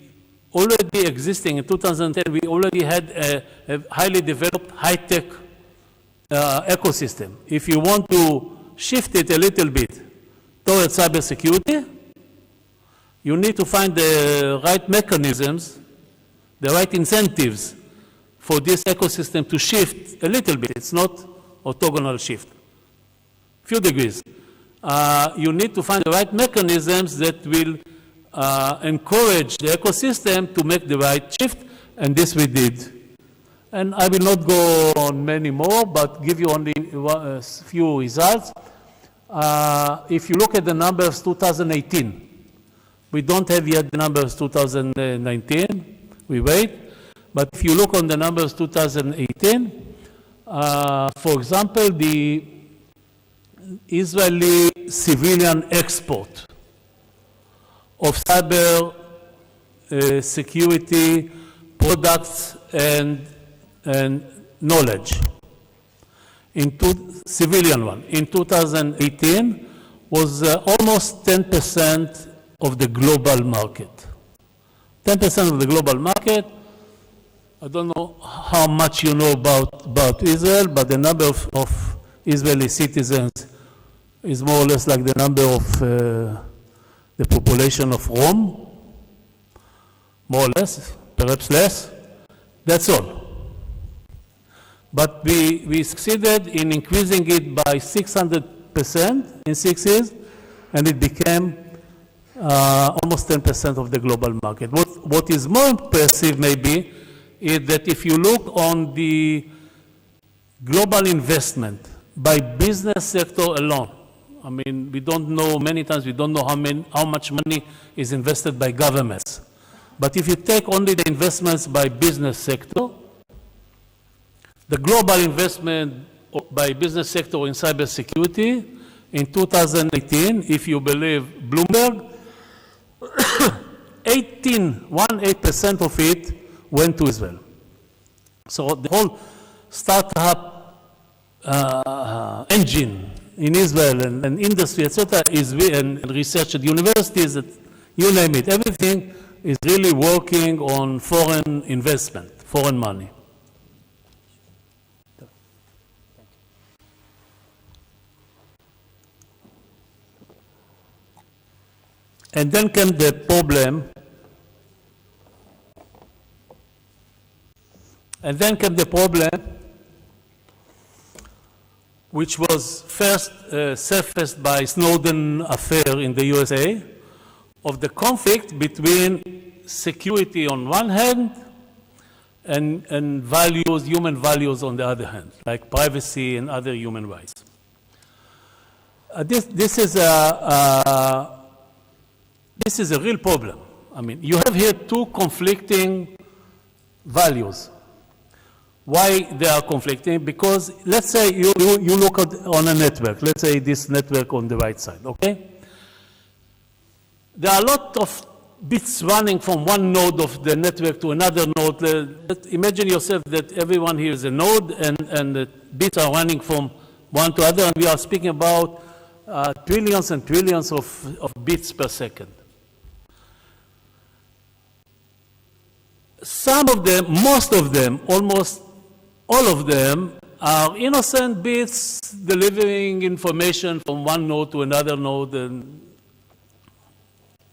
S5: already existing, in 2010, we already had a highly developed high-tech ecosystem. If you want to shift it a little bit towards cybersecurity, you need to find the right mechanisms, the right incentives for this ecosystem to shift a little bit. It's not orthogonal shift, few degrees. You need to find the right mechanisms that will encourage the ecosystem to make the right shift, and this we did. And I will not go on many more, but give you only a few results. If you look at the numbers 2018, we don't have yet the numbers 2019, we wait. But if you look on the numbers 2018, for example, the Israeli civilian export of cyber security products and knowledge, civilian one, in 2018 was almost 10% of the global market. 10% of the global market. I don't know how much you know about Israel, but the number of Israeli citizens is more or less like the number of the population of Rome, more or less, perhaps less. That's all. But we succeeded in increasing it by 600% in 6 years, and it became almost 10% of the global market. What is more impressive maybe is that if you look on the global investment by business sector alone, I mean, we don't know, many times we don't know how much money is invested by governments. But if you take only the investments by business sector, the global investment by business sector in cybersecurity in 2018, if you believe Bloomberg, 18% of it went to Israel. So the whole startup engine in Israel and industry, etc., and research at universities, you name it, everything is really working on foreign investment, foreign money. And then came the problem. Which was first surfaced by Snowden affair in the USA, of the conflict between security on one hand and values, human values on the other hand, like privacy and other human rights. This is a real problem. I mean, you have here two conflicting values. Why they are conflicting? Because let's say you look on a network. Let's say this network on the right side, okay? There are a lot of bits running from one node of the network to another node. Imagine yourself that everyone here is a node and the bits are running from one to other, and we are speaking about trillions and trillions of bits per second. Some of them, most of them, almost all of them are innocent bits delivering information from one node to another node, and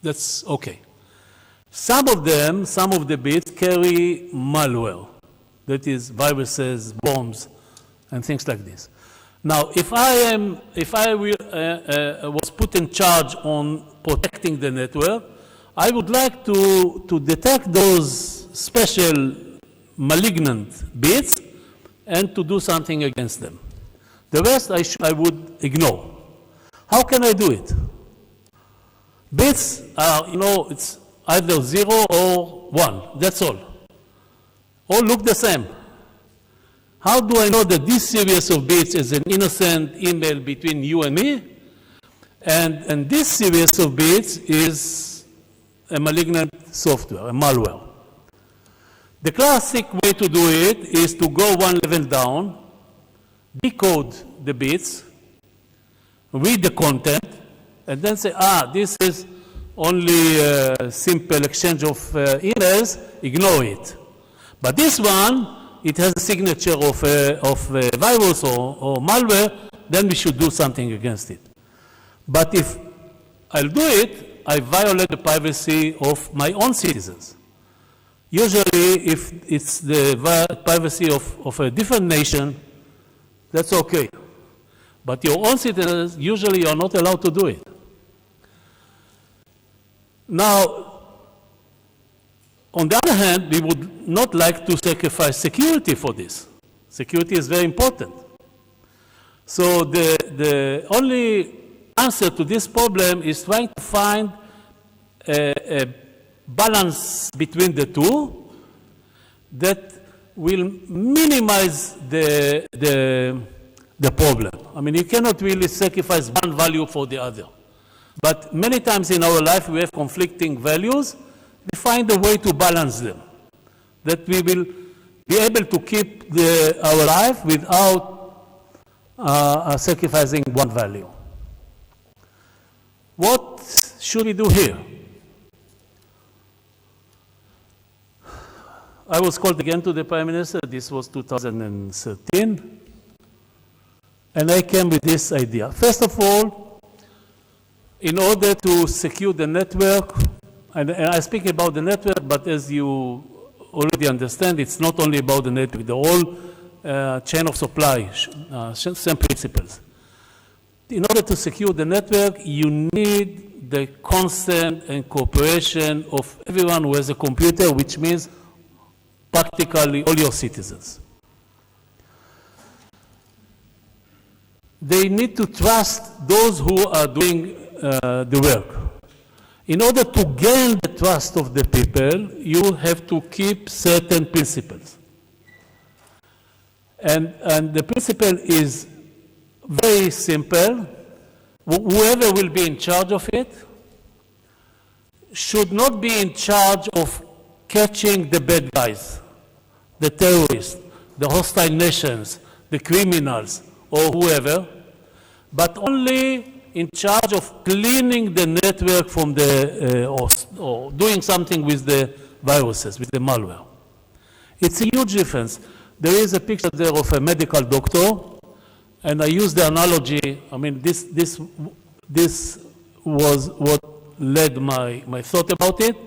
S5: that's okay. Some of the bits carry malware, that is viruses, bombs, and things like this. Now, if I was put in charge on protecting the network, I would like to detect those special malignant bits and to do something against them. The rest I would ignore. How can I do it? Bits are, it's either 0 or 1, that's all. All look the same. How do I know that this series of bits is an innocent email between you and me, and this series of bits is a malignant software, a malware? The classic way to do it is to go one level down, decode the bits, read the content, and then say, this is only a simple exchange of emails, ignore it. But this one, it has a signature of a virus or malware, then we should do something against it. But if I'll do it, I violate the privacy of my own citizens. Usually, if it's the privacy of a different nation, that's okay. But your own citizens, usually you're not allowed to do it. Now, on the other hand, we would not like to sacrifice security for this. Security is very important. So the only answer to this problem is trying to find a balance between the two that will minimize the problem. I mean, you cannot really sacrifice one value for the other. But many times in our life, we have conflicting values. We find a way to balance them, that we will be able to keep our life without sacrificing one value. What should we do here? I was called again to the Prime Minister. This was 2013. And I came with this idea. First of all, in order to secure the network, and I speak about the network, but as you already understand, it's not only about the network, the whole chain of supply, same principles. In order to secure the network, you need the consent and cooperation of everyone who has a computer, which means practically all your citizens. They need to trust those who are doing the work. In order to gain the trust of the people, you have to keep certain principles. And the principle is very simple. Whoever will be in charge of it should not be in charge of catching the bad guys, the terrorists, the hostile nations, the criminals, or whoever, but only in charge of cleaning the network from or doing something with the viruses, with the malware. It's a huge difference. There is a picture there of a medical doctor, and I use the analogy. I mean, this was what led my thought about it.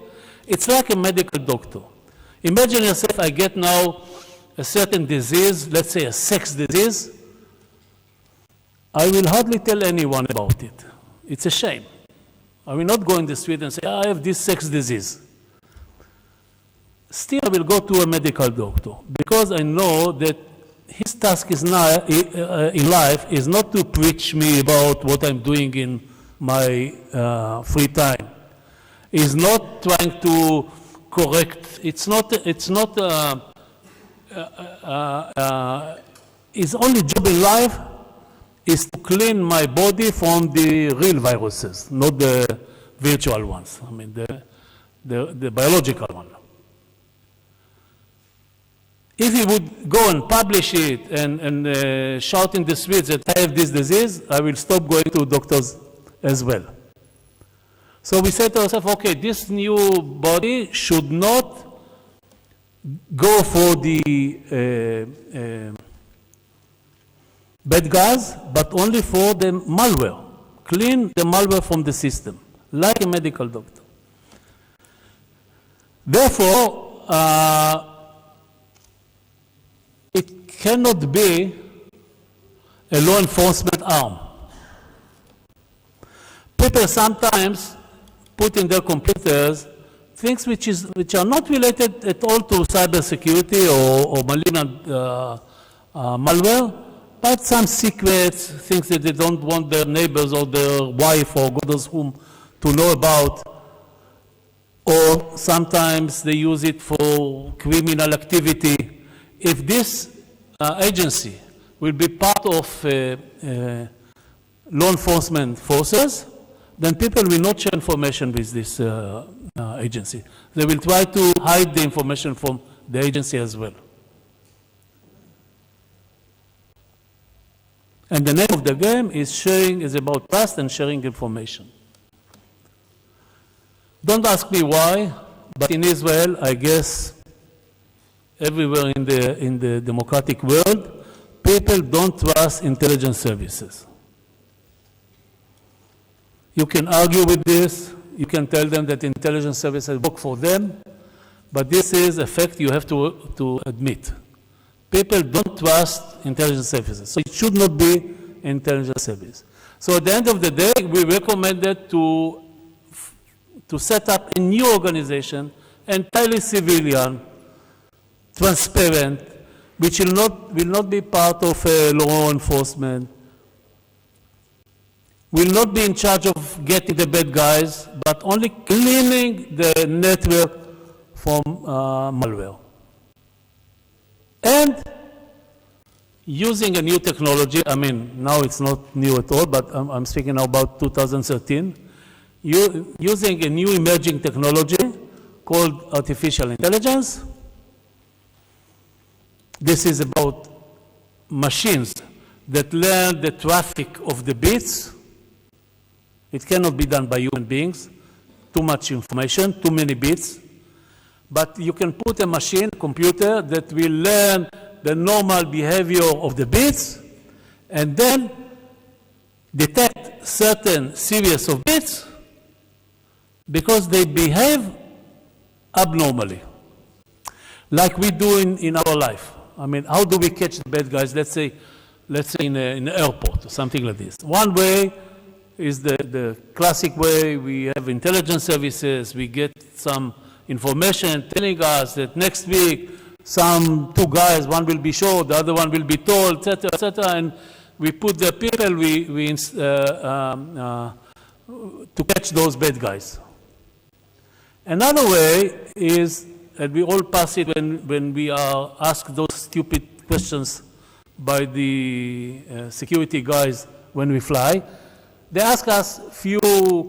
S5: It's like a medical doctor. Imagine yourself, I get now a certain disease, let's say a sex disease. I will hardly tell anyone about it. It's a shame. I will not go in the street and say, I have this sex disease. Still, I will go to a medical doctor because I know that his task is not, in life is not to preach me about what I'm doing in my free time. He's not trying to correct. His only job in life is to clean my body from the real viruses, not the virtual ones. I mean, the biological one. If he would go and publish it and shout in the streets that I have this disease, I will stop going to doctors as well. So we said to ourselves, okay, this new body should not go for the bad guys, but only for the malware. Clean the malware from the system, like a medical doctor. Therefore, it cannot be a law enforcement arm. People sometimes put in their computers things which are not related at all to cybersecurity or malignant malware, but some secrets, things that they don't want their neighbors or their wife or God knows whom to know about. Or sometimes they use it for criminal activity. If this agency will be part of law enforcement forces, then people will not share information with this agency. They will try to hide the information from the agency as well. And the name of the game is about trust and sharing information. Don't ask me why, but in Israel, I guess everywhere in the democratic world, people don't trust intelligence services. You can argue with this. You can tell them that intelligence services work for them. But this is a fact you have to admit. People don't trust intelligence services. So it should not be intelligence service. So at the end of the day, we recommended to set up a new organization, entirely civilian, transparent, which will not be part of law enforcement, will not be in charge of getting the bad guys, but only cleaning the network from malware. And using a new technology, I mean, now it's not new at all, but I'm speaking now about 2013, using a new emerging technology called artificial intelligence. This is about machines that learn the traffic of the bits. It cannot be done by human beings. Too much information, too many bits. But you can put a machine, computer, that will learn the normal behavior of the bits and then detect certain series of bits because they behave abnormally, like we do in our life. I mean, how do we catch the bad guys? Let's say in an airport or something like this. One way is the classic way. We have intelligence services. We get some information telling us that next week two guys, one will be shot, the other one will be told, etc., and we put the people to catch those bad guys. Another way is, and we all pass it when we are asked those stupid questions by the security guys when we fly. They ask us few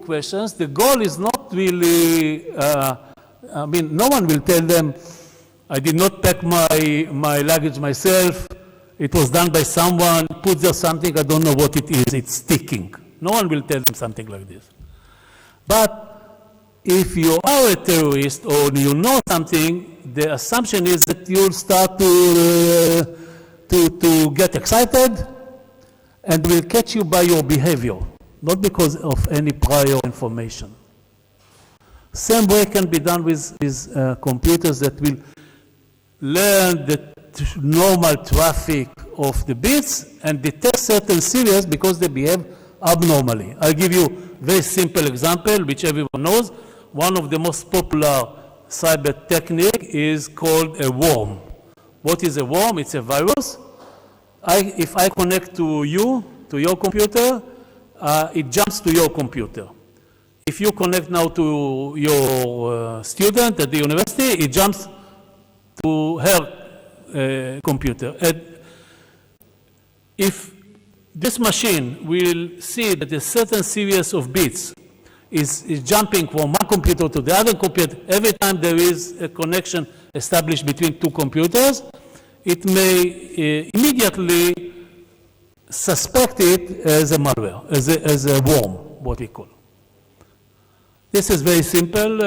S5: questions. The goal is not really, no one will tell them, I did not pack my luggage myself. It was done by someone, put there something, I don't know what it is, it's sticking. No one will tell them something like this. But if you are a terrorist or you know something, the assumption is that you'll start to get excited and will catch you by your behavior, not because of any prior information. Same way can be done with computers that will learn the normal traffic of the bits and detect certain series because they behave abnormally. I'll give you a very simple example, which everyone knows. One of the most popular cyber technique is called a worm. What is a worm? It's a virus. If I connect to your computer, it jumps to your computer. If you connect now to your student at the university, it jumps to her computer. And if this machine will see that a certain series of bits is jumping from one computer to the other computer, every time there is a connection established between two computers, it may immediately suspect it as a malware, as a worm, what we call. This is very simple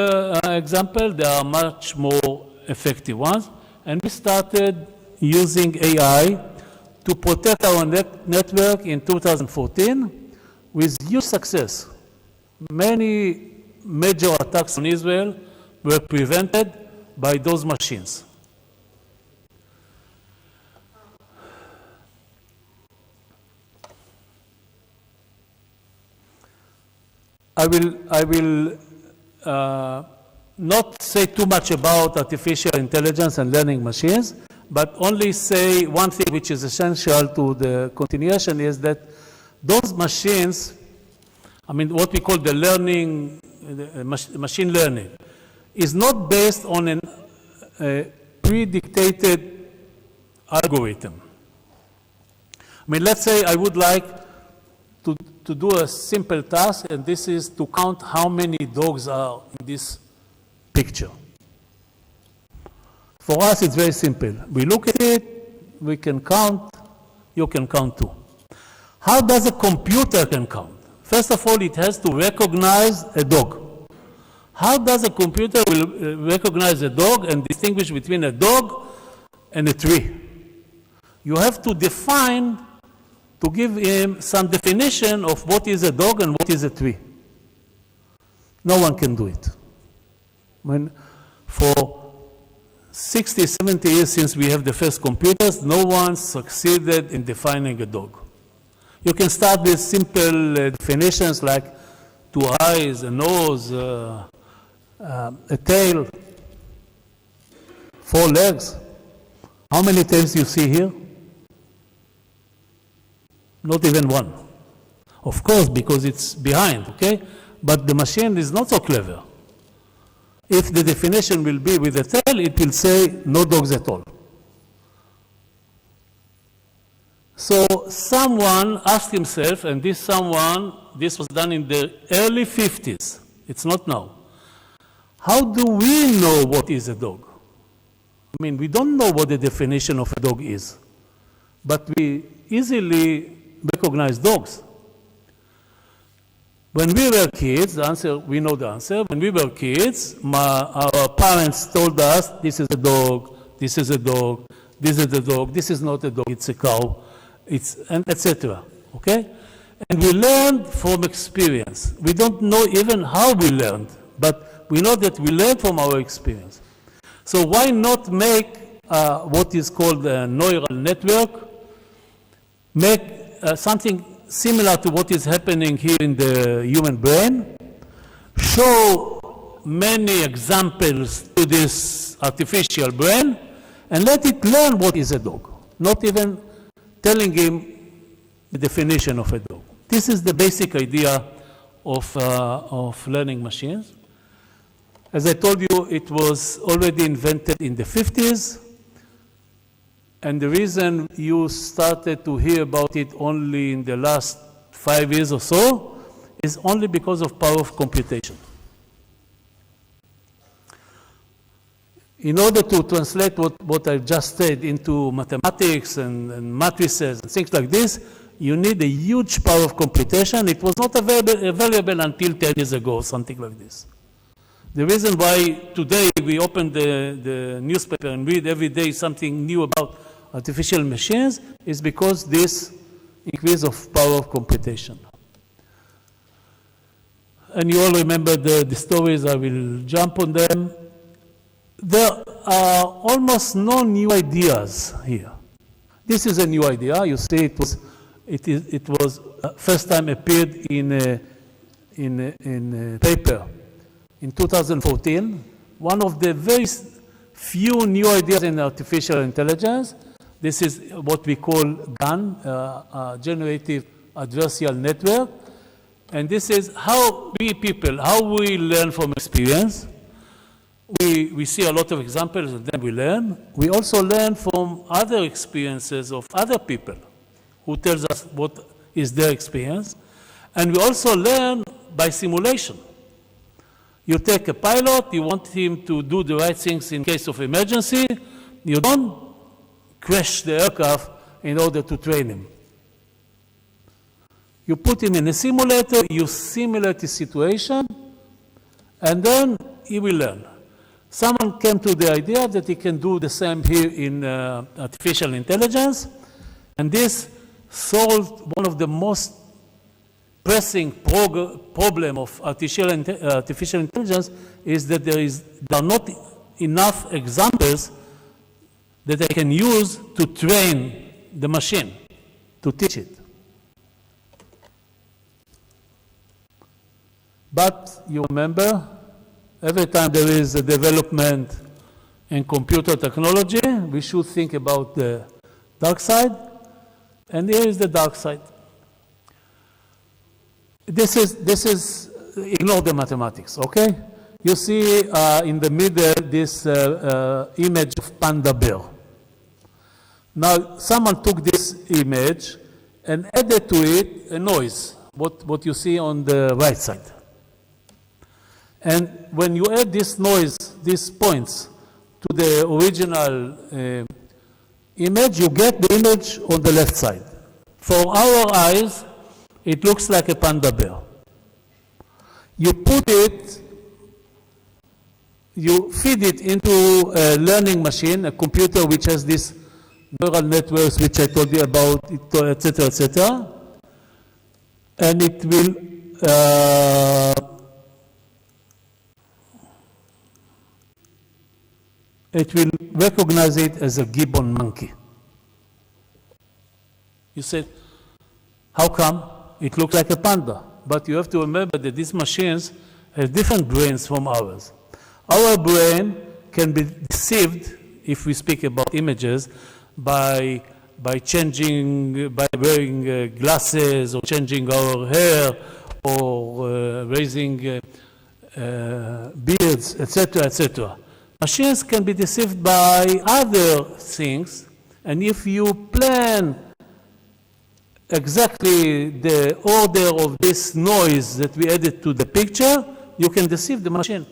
S5: example. There are much more effective ones. And we started using AI to protect our network in 2014 with huge success. Many major attacks on Israel were prevented by those machines. I will not say too much about artificial intelligence and learning machines, but only say one thing which is essential to the continuation is that those machines, what we call the learning, machine learning, is not based on a pre-dictated algorithm. Let's say I would like to do a simple task, and this is to count how many dogs are in this picture. For us, it's very simple. We look at it, we can count, you can count too. How does a computer can count? First of all, it has to recognize a dog. How does a computer will recognize a dog and distinguish between a dog and a tree? You have to define, to give him some definition of what is a dog and what is a tree. No one can do it. When for 60, 70 years since we have the first computers, no one succeeded in defining a dog. You can start with simple definitions like 2 eyes, a nose, a tail, 4 legs. How many tails do you see here? Not even one. Of course, because it's behind, okay? But the machine is not so clever. If the definition will be with a tail, it will say no dogs at all. So someone asked himself, and this was done in the early 50s. It's not now. How do we know what is a dog? I mean, we don't know what the definition of a dog is, but we easily recognize dogs. When we were kids, we know the answer. When we were kids, our parents told us, this is a dog, this is a dog, this is a dog, this is not a dog, it's a cow, and etc. Okay? And we learned from experience. We don't know even how we learned, but we know that we learned from our experience. So why not make what is called a neural network, make something similar to what is happening here in the human brain, show many examples to this artificial brain, and let it learn what is a dog, not even telling him the definition of a dog. This is the basic idea of learning machines. As I told you, it was already invented in the 50s. And the reason you started to hear about it only in the last 5 years or so is only because of power of computation. In order to translate what I just said into mathematics and matrices and things like this, you need a huge power of computation. It was not available until 10 years ago, or something like this. The reason why today we open the newspaper and read every day something new about artificial machines is because this increase of power of computation. And you all remember the stories, I will jump on them. There are almost no new ideas here. This is a new idea. You see it was first time appeared in a paper in 2014. One of the very few new ideas in artificial intelligence. This is what we call GAN, Generative Adversarial Network. And this is how we learn from experience. We see a lot of examples and then we learn. We also learn from other experiences of other people who tells us what is their experience. And we also learn by simulation. You take a pilot, you want him to do the right things in case of emergency. You don't crash the aircraft in order to train him. You put him in a simulator, you simulate the situation, and then he will learn. Someone came to the idea that he can do the same here in artificial intelligence, and this solved one of the most pressing problem of artificial intelligence is that there are not enough examples that I can use to train the machine, to teach it. But you remember, every time there is a development in computer technology, we should think about the dark side, and here is the dark side. This is ignore the mathematics, okay? You see in the middle this image of panda bear. Now, someone took this image and added to it a noise, what you see on the right side. And when you add this noise, these points, to the original image, you get the image on the left side. For our eyes, it looks like a panda bear. You feed it into a learning machine, a computer which has these neural networks which I told you about, etc., and it will it will recognize it as a gibbon monkey. You said, how come? It looks like a panda. But you have to remember that these machines have different brains from ours. Our brain can be deceived, if we speak about images, by wearing glasses, or changing our hair, or raising beards, etc., etc. Machines can be deceived by other things, and if you plan exactly the order of this noise that we added to the picture, you can deceive the machine.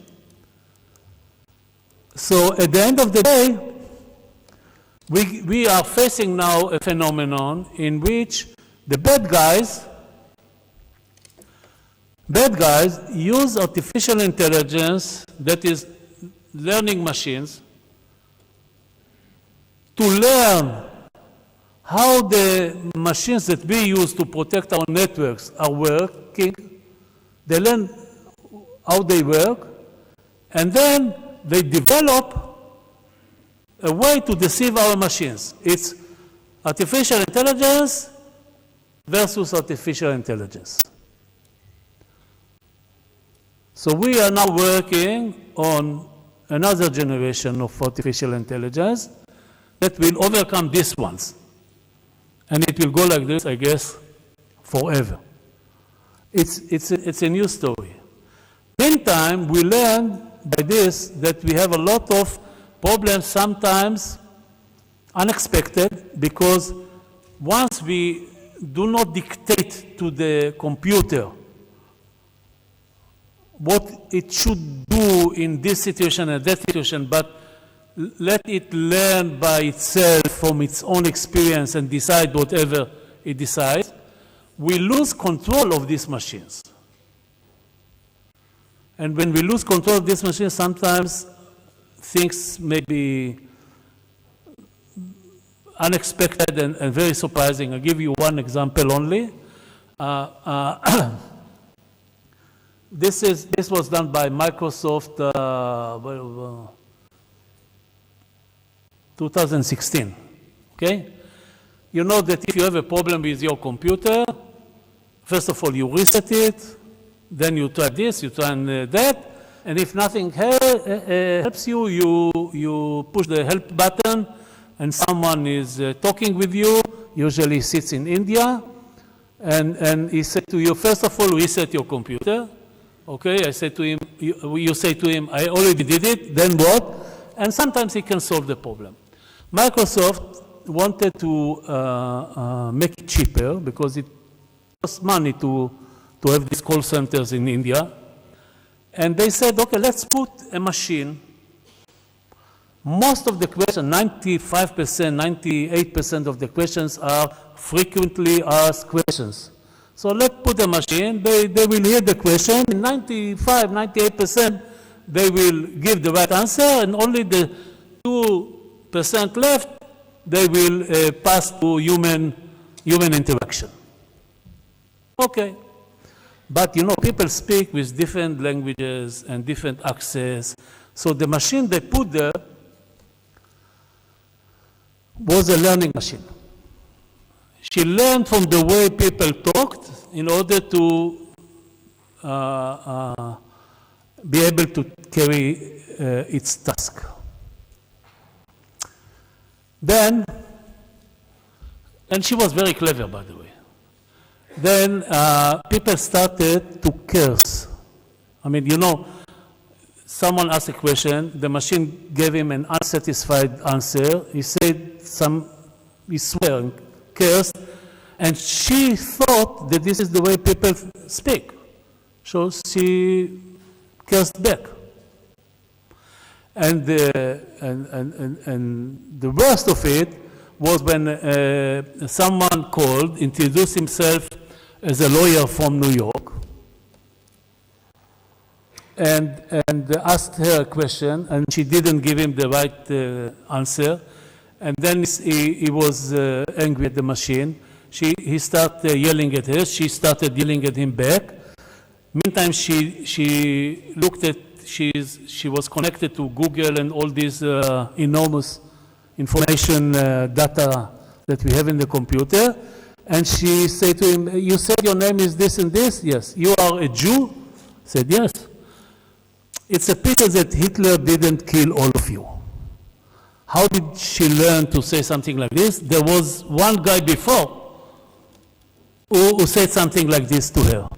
S5: So at the end of the day, we are facing now a phenomenon in which the bad guys use artificial intelligence, that is learning machines, to learn how the machines that we use to protect our networks are working. They learn how they work, and then they develop a way to deceive our machines. It's artificial intelligence versus artificial intelligence. So we are now working on another generation of artificial intelligence that will overcome these ones. And it will go like this, I guess, forever. It's a new story. Meantime, we learned by this that we have a lot of problems, sometimes unexpected, because once we do not dictate to the computer what it should do in this situation and that situation, but let it learn by itself from its own experience and decide whatever it decides, we lose control of these machines. And when we lose control of these machines, sometimes things may be unexpected and very surprising. I'll give you one example only. This was done by Microsoft 2016, okay? You know that if you have a problem with your computer, first of all, you reset it, then you try this, you try that, and if nothing helps you, you push the help button, and someone is talking with you, usually sits in India, and he said to you, first of all, reset your computer. Okay, I said to him, you say to him, I already did it, then what? And sometimes he can solve the problem. Microsoft wanted to make it cheaper because it costs money to have these call centers in India. And they said, okay, let's put a machine. Most of the questions, 95%, 98% of the questions are frequently asked questions. So let's put a machine, they will hear the question, in 95, 98%, they will give the right answer, and only the 2% left, they will pass to human interaction. Okay. But you know, people speak with different languages and different accents, so the machine they put there was a learning machine. She learned from the way people talked in order to be able to carry its task. Then, and she was very clever, by the way. Then people started to curse. I mean, you know, someone asked a question, the machine gave him an unsatisfied answer. He said he swore and cursed, and she thought that this is the way people speak. So she cursed back. And the worst of it was when someone called, introduced himself as a lawyer from New York, and asked her a question, and she didn't give him the right answer. And then he was angry at the machine. He started yelling at her. She started yelling at him back. Meantime, she looked at she was connected to Google and all these enormous information data that we have in the computer. And she said to him, you said your name is this and this? Yes. You are a Jew? Said, yes. It's a pity that Hitler didn't kill all of you. How did she learn to say something like this? There was one guy before who said something like this to her.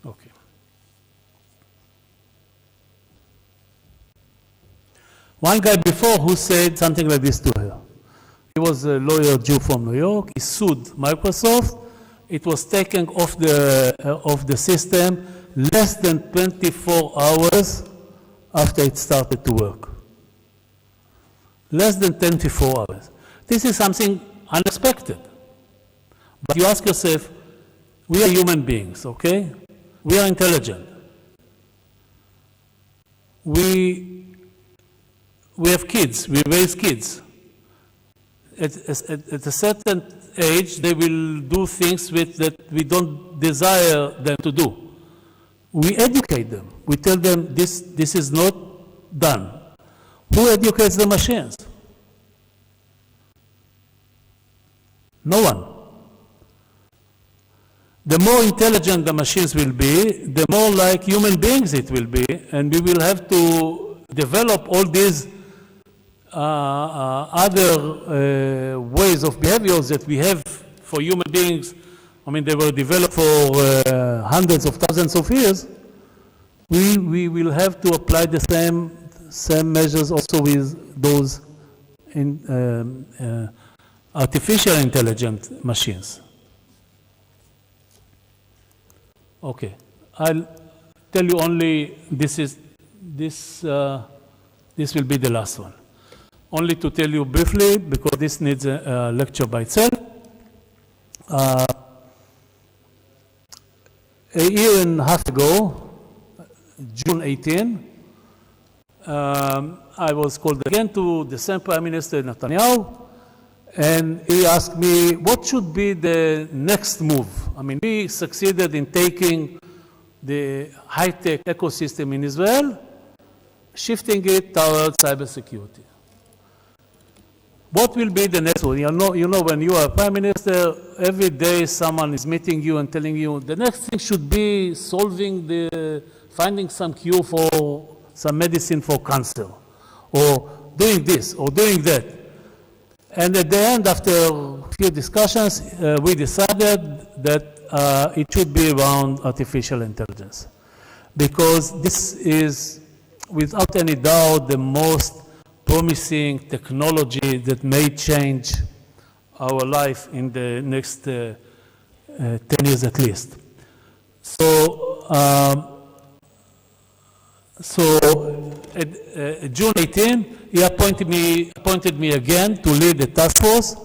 S5: Okay. One guy before who said something like this to her. He was a lawyer Jew from New York. He sued Microsoft. It was taken off the system less than 24 hours after it started to work. Less than 24 hours. This is something unexpected. But you ask yourself, we are human beings, okay? We are intelligent. We have kids, we raise kids. At a certain age, they will do things that we don't desire them to do. We educate them. We tell them this is not done. Who educates the machines? No one. The more intelligent the machines will be, the more like human beings it will be, and we will have to develop all these other ways of behaviors that we have for human beings. I mean, they were developed for hundreds of thousands of years. We will have to apply the same measures also with those artificial intelligent machines. Okay, I'll tell you only this will be the last one. Only to tell you briefly, because this needs a lecture by itself. A year and a half ago, June 18, I was called again to the same Prime Minister Netanyahu, and he asked me, what should be the next move? I mean, we succeeded in taking the high-tech ecosystem in Israel, shifting it towards cybersecurity. What will be the next one? You know, when you are Prime Minister, every day someone is meeting you and telling you the next thing should be finding some cure for some medicine for cancer, or doing this, or doing that. And at the end, after a few discussions, we decided that it should be around artificial intelligence. Because this is, without any doubt, the most promising technology that may change our life in the next 10 years at least. So at June 18, he appointed me again to lead the task force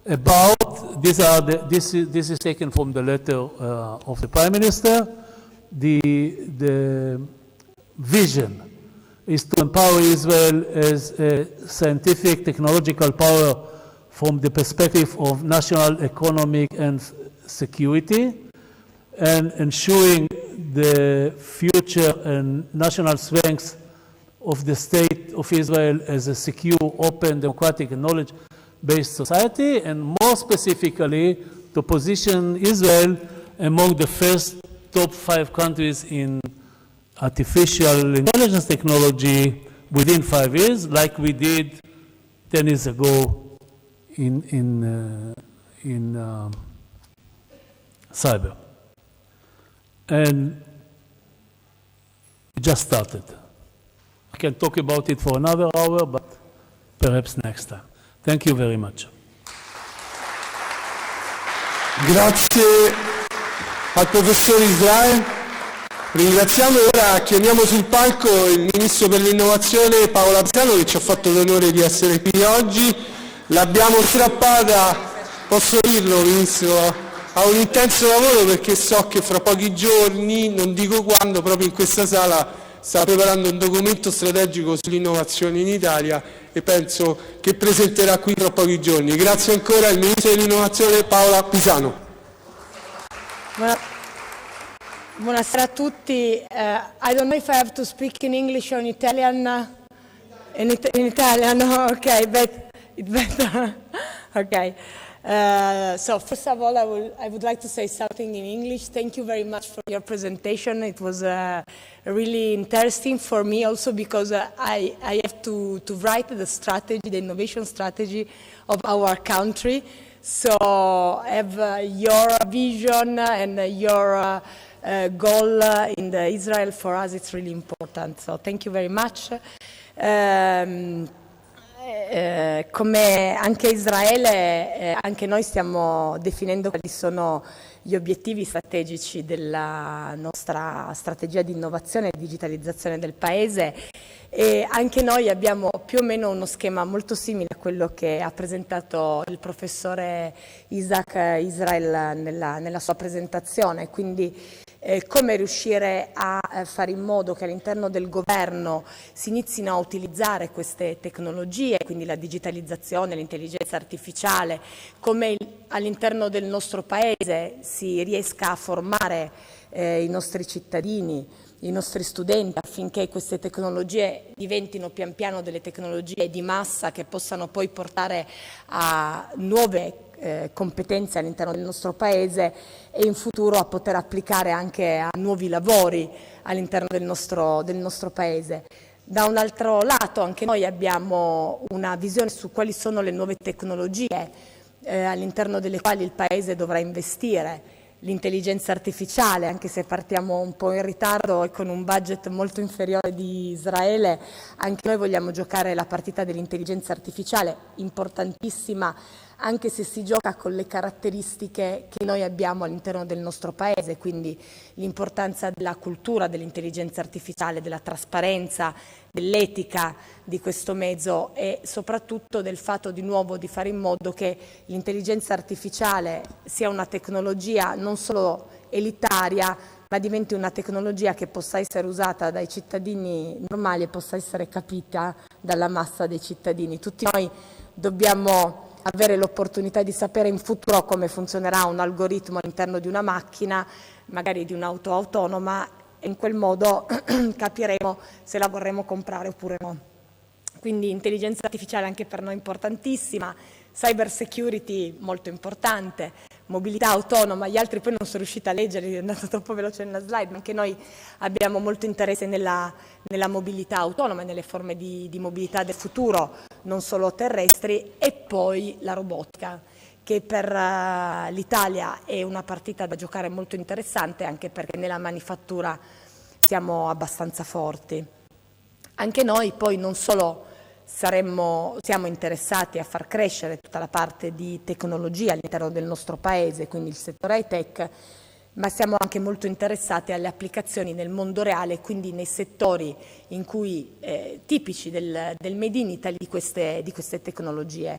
S5: about, this is taken from the letter of the Prime Minister. The vision is to empower Israel as a scientific, technological power from the perspective of national economic and security, and ensuring the future and national strengths of the state of Israel as a secure, open, democratic, and knowledge-based society, and more specifically, to position Israel among the first top 5 countries in artificial intelligence technology within 5 years, like we did 10 years ago in cyber. And we just started. I can talk about it for another hour, but perhaps next time. Thank you very much.
S1: Grazie al professor Israel. Ringraziamo, ora chiamiamo sul palco il Ministro per l'Innovazione Paola Pisano, che ci ha fatto l'onore di essere qui oggi. L'abbiamo strappata, posso dirlo Ministro, a un intenso lavoro, perché so che fra pochi giorni, non dico quando, proprio in questa sala sta preparando un documento strategico sull'innovazione in Italia, e penso che presenterà qui tra pochi giorni. Grazie ancora al Ministro dell'Innovazione Paola Pisano.
S6: Buonasera a tutti. I don't know if I have to speak in English or in Italian. In Italian, no? Okay, but it's better. Okay. So first of all, I would like to say something in English. Thank you very much for your presentation. It was really interesting for me also because I have to write the strategy, the innovation strategy of our country. So have your vision and your goal in the Israel for us, it's really important. So thank you very much. Come anche Israele, anche noi stiamo definendo quali sono gli obiettivi strategici della nostra strategia di innovazione e digitalizzazione del Paese e anche noi abbiamo più o meno uno schema molto simile a quello che ha presentato il professore Isaac Israel nella sua presentazione, quindi come riuscire a fare in modo che all'interno del governo si inizino a utilizzare queste tecnologie, quindi la digitalizzazione, l'intelligenza artificiale, come all'interno del nostro Paese si riesca a formare i nostri cittadini, i nostri studenti affinché queste tecnologie diventino pian piano delle tecnologie di massa che possano poi portare a nuove competenze all'interno del nostro Paese e in futuro a poter applicare anche a nuovi lavori all'interno del nostro Paese. Da un altro lato anche noi abbiamo una visione su quali sono le nuove tecnologie all'interno delle quali il Paese dovrà investire. L'intelligenza artificiale, anche se partiamo un po' in ritardo e con un budget molto inferiore di Israele, anche noi vogliamo giocare la partita dell'intelligenza artificiale, importantissima, anche se si gioca con le caratteristiche che noi abbiamo all'interno del nostro Paese, quindi l'importanza della cultura dell'intelligenza artificiale, della trasparenza, dell'etica di questo mezzo e soprattutto del fatto di nuovo di fare in modo che l'intelligenza artificiale sia una tecnologia non solo elitaria, ma diventi una tecnologia che possa essere usata dai cittadini normali e possa essere capita dalla massa dei cittadini. Tutti noi dobbiamo avere l'opportunità di sapere in futuro come funzionerà un algoritmo all'interno di una macchina, magari di un'auto autonoma, e in quel modo capiremo se la vorremmo comprare oppure no. Quindi intelligenza artificiale anche per noi importantissima, cybersecurity molto importante, mobilità autonoma, gli altri poi non sono riuscita a leggere, è andato troppo veloce nella slide, ma anche noi abbiamo molto interesse nella mobilità autonoma, nelle forme di mobilità del futuro, non solo terrestri, e poi la robotica, che per l'Italia è una partita da giocare molto interessante, anche perché nella manifattura siamo abbastanza forti. Anche noi poi non solo siamo interessati a far crescere tutta la parte di tecnologia all'interno del nostro Paese, quindi il settore high-tech, ma siamo anche molto interessati alle applicazioni nel mondo reale, quindi nei settori in cui, tipici del Made in Italy di queste tecnologie.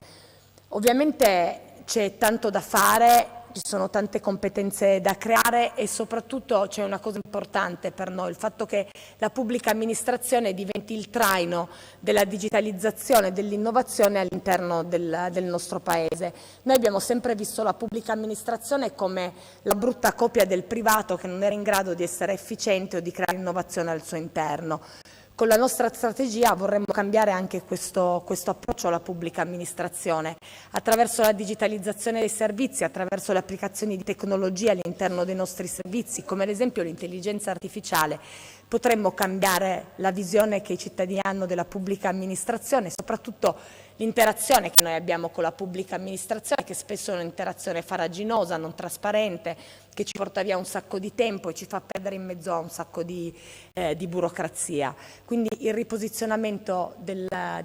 S6: Ovviamente c'è tanto da fare, ci sono tante competenze da creare e soprattutto c'è una cosa importante per noi, il fatto che la pubblica amministrazione diventi il traino della digitalizzazione e dell'innovazione all'interno del nostro Paese. Noi abbiamo sempre visto la pubblica amministrazione come la brutta copia del privato che non era in grado di essere efficiente o di creare innovazione al suo interno. Con la nostra strategia vorremmo cambiare anche questo approccio alla pubblica amministrazione, attraverso la digitalizzazione dei servizi, attraverso le applicazioni di tecnologia all'interno dei nostri servizi, come ad esempio l'intelligenza artificiale. Potremmo cambiare la visione che i cittadini hanno della pubblica amministrazione, soprattutto l'interazione che noi abbiamo con la pubblica amministrazione, che spesso è un'interazione farraginosa, non trasparente, che ci porta via un sacco di tempo e ci fa perdere in mezzo a un sacco di burocrazia. Quindi il riposizionamento della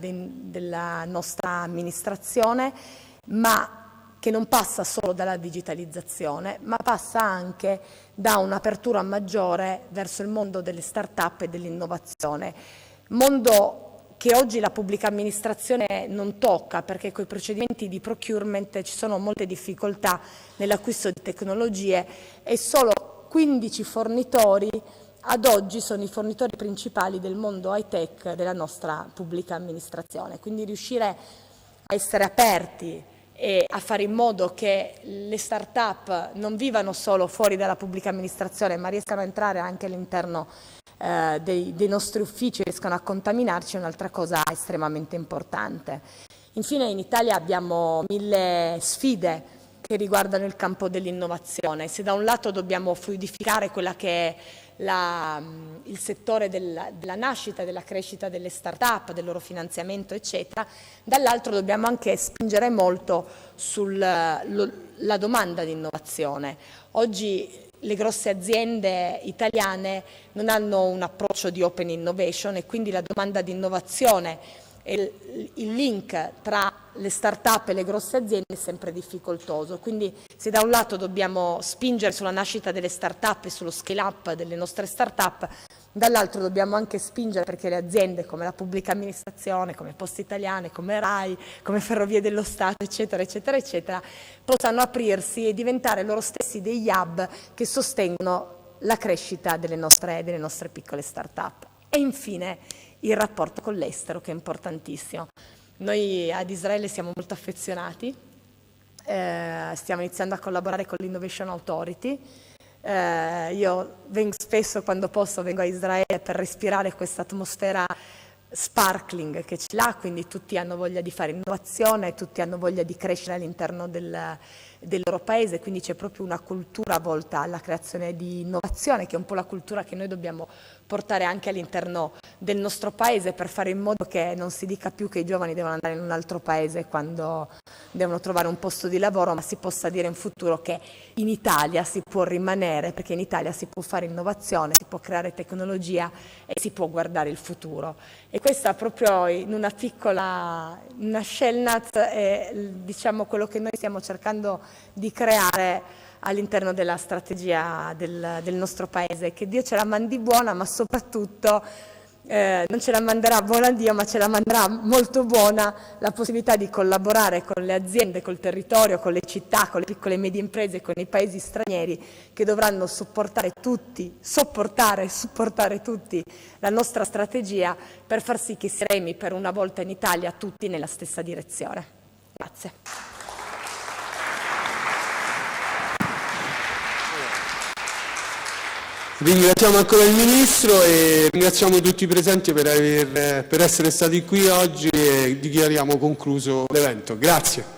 S6: nostra amministrazione, ma che non passa solo dalla digitalizzazione, ma passa anche da un'apertura maggiore verso il mondo delle start-up e dell'innovazione. Mondo che oggi la pubblica amministrazione non tocca, perché con i procedimenti di procurement ci sono molte difficoltà nell'acquisto di tecnologie e solo 15 fornitori ad oggi sono i fornitori principali del mondo high-tech della nostra pubblica amministrazione. Quindi riuscire a essere aperti e a fare in modo che le start-up non vivano solo fuori dalla pubblica amministrazione, ma riescano a entrare anche all'interno dei nostri uffici, riescano a contaminarci, è un'altra cosa estremamente importante. Infine in Italia abbiamo 1000 sfide che riguardano il campo dell'innovazione. Se da un lato dobbiamo fluidificare quella che è il settore della nascita, della crescita delle start-up, del loro finanziamento, eccetera, dall'altro dobbiamo anche spingere molto sulla domanda di innovazione. Oggi le grosse aziende italiane non hanno un approccio di open innovation e quindi la domanda di innovazione e il link tra le start-up e le grosse aziende è sempre difficoltoso. Quindi se da un lato dobbiamo spingere sulla nascita delle start-up e sullo scale-up delle nostre start-up, dall'altro dobbiamo anche spingere perché le aziende come la pubblica amministrazione, come Poste Italiane, come RAI, come Ferrovie dello Stato, eccetera, eccetera, eccetera, possano aprirsi e diventare loro stessi degli hub che sostengono la crescita delle nostre piccole start-up. E infine il rapporto con l'estero, che è importantissimo. Noi ad Israele siamo molto affezionati, stiamo iniziando a collaborare con l'Innovation Authority. Io vengo spesso, quando posso, vengo a Israele per respirare questa atmosfera sparkling che ce l'ha, quindi tutti hanno voglia di fare innovazione, tutti hanno voglia di crescere all'interno del loro paese, quindi c'è proprio una cultura volta alla creazione di innovazione, che è un po' la cultura che noi dobbiamo portare anche all'interno del nostro paese per fare in modo che non si dica più che i giovani devono andare in un altro paese quando devono trovare un posto di lavoro, ma si possa dire in futuro che in Italia si può rimanere, perché in Italia si può fare innovazione, si può creare tecnologia e si può guardare il futuro. E questa proprio in una piccola, una shell nut è diciamo quello che noi stiamo cercando di creare all'interno della strategia del nostro paese, che Dio ce la mandi buona, ma soprattutto non ce la manderà buona Dio, ma ce la manderà molto buona la possibilità di collaborare con le aziende, col territorio, con le città, con le piccole e medie imprese, con i paesi stranieri che dovranno sopportare tutti la nostra strategia per far sì che si remi per una volta in Italia tutti nella stessa direzione. Grazie.
S1: Ringraziamo ancora il Ministro e ringraziamo tutti i presenti per essere stati qui oggi e dichiariamo concluso l'evento. Grazie.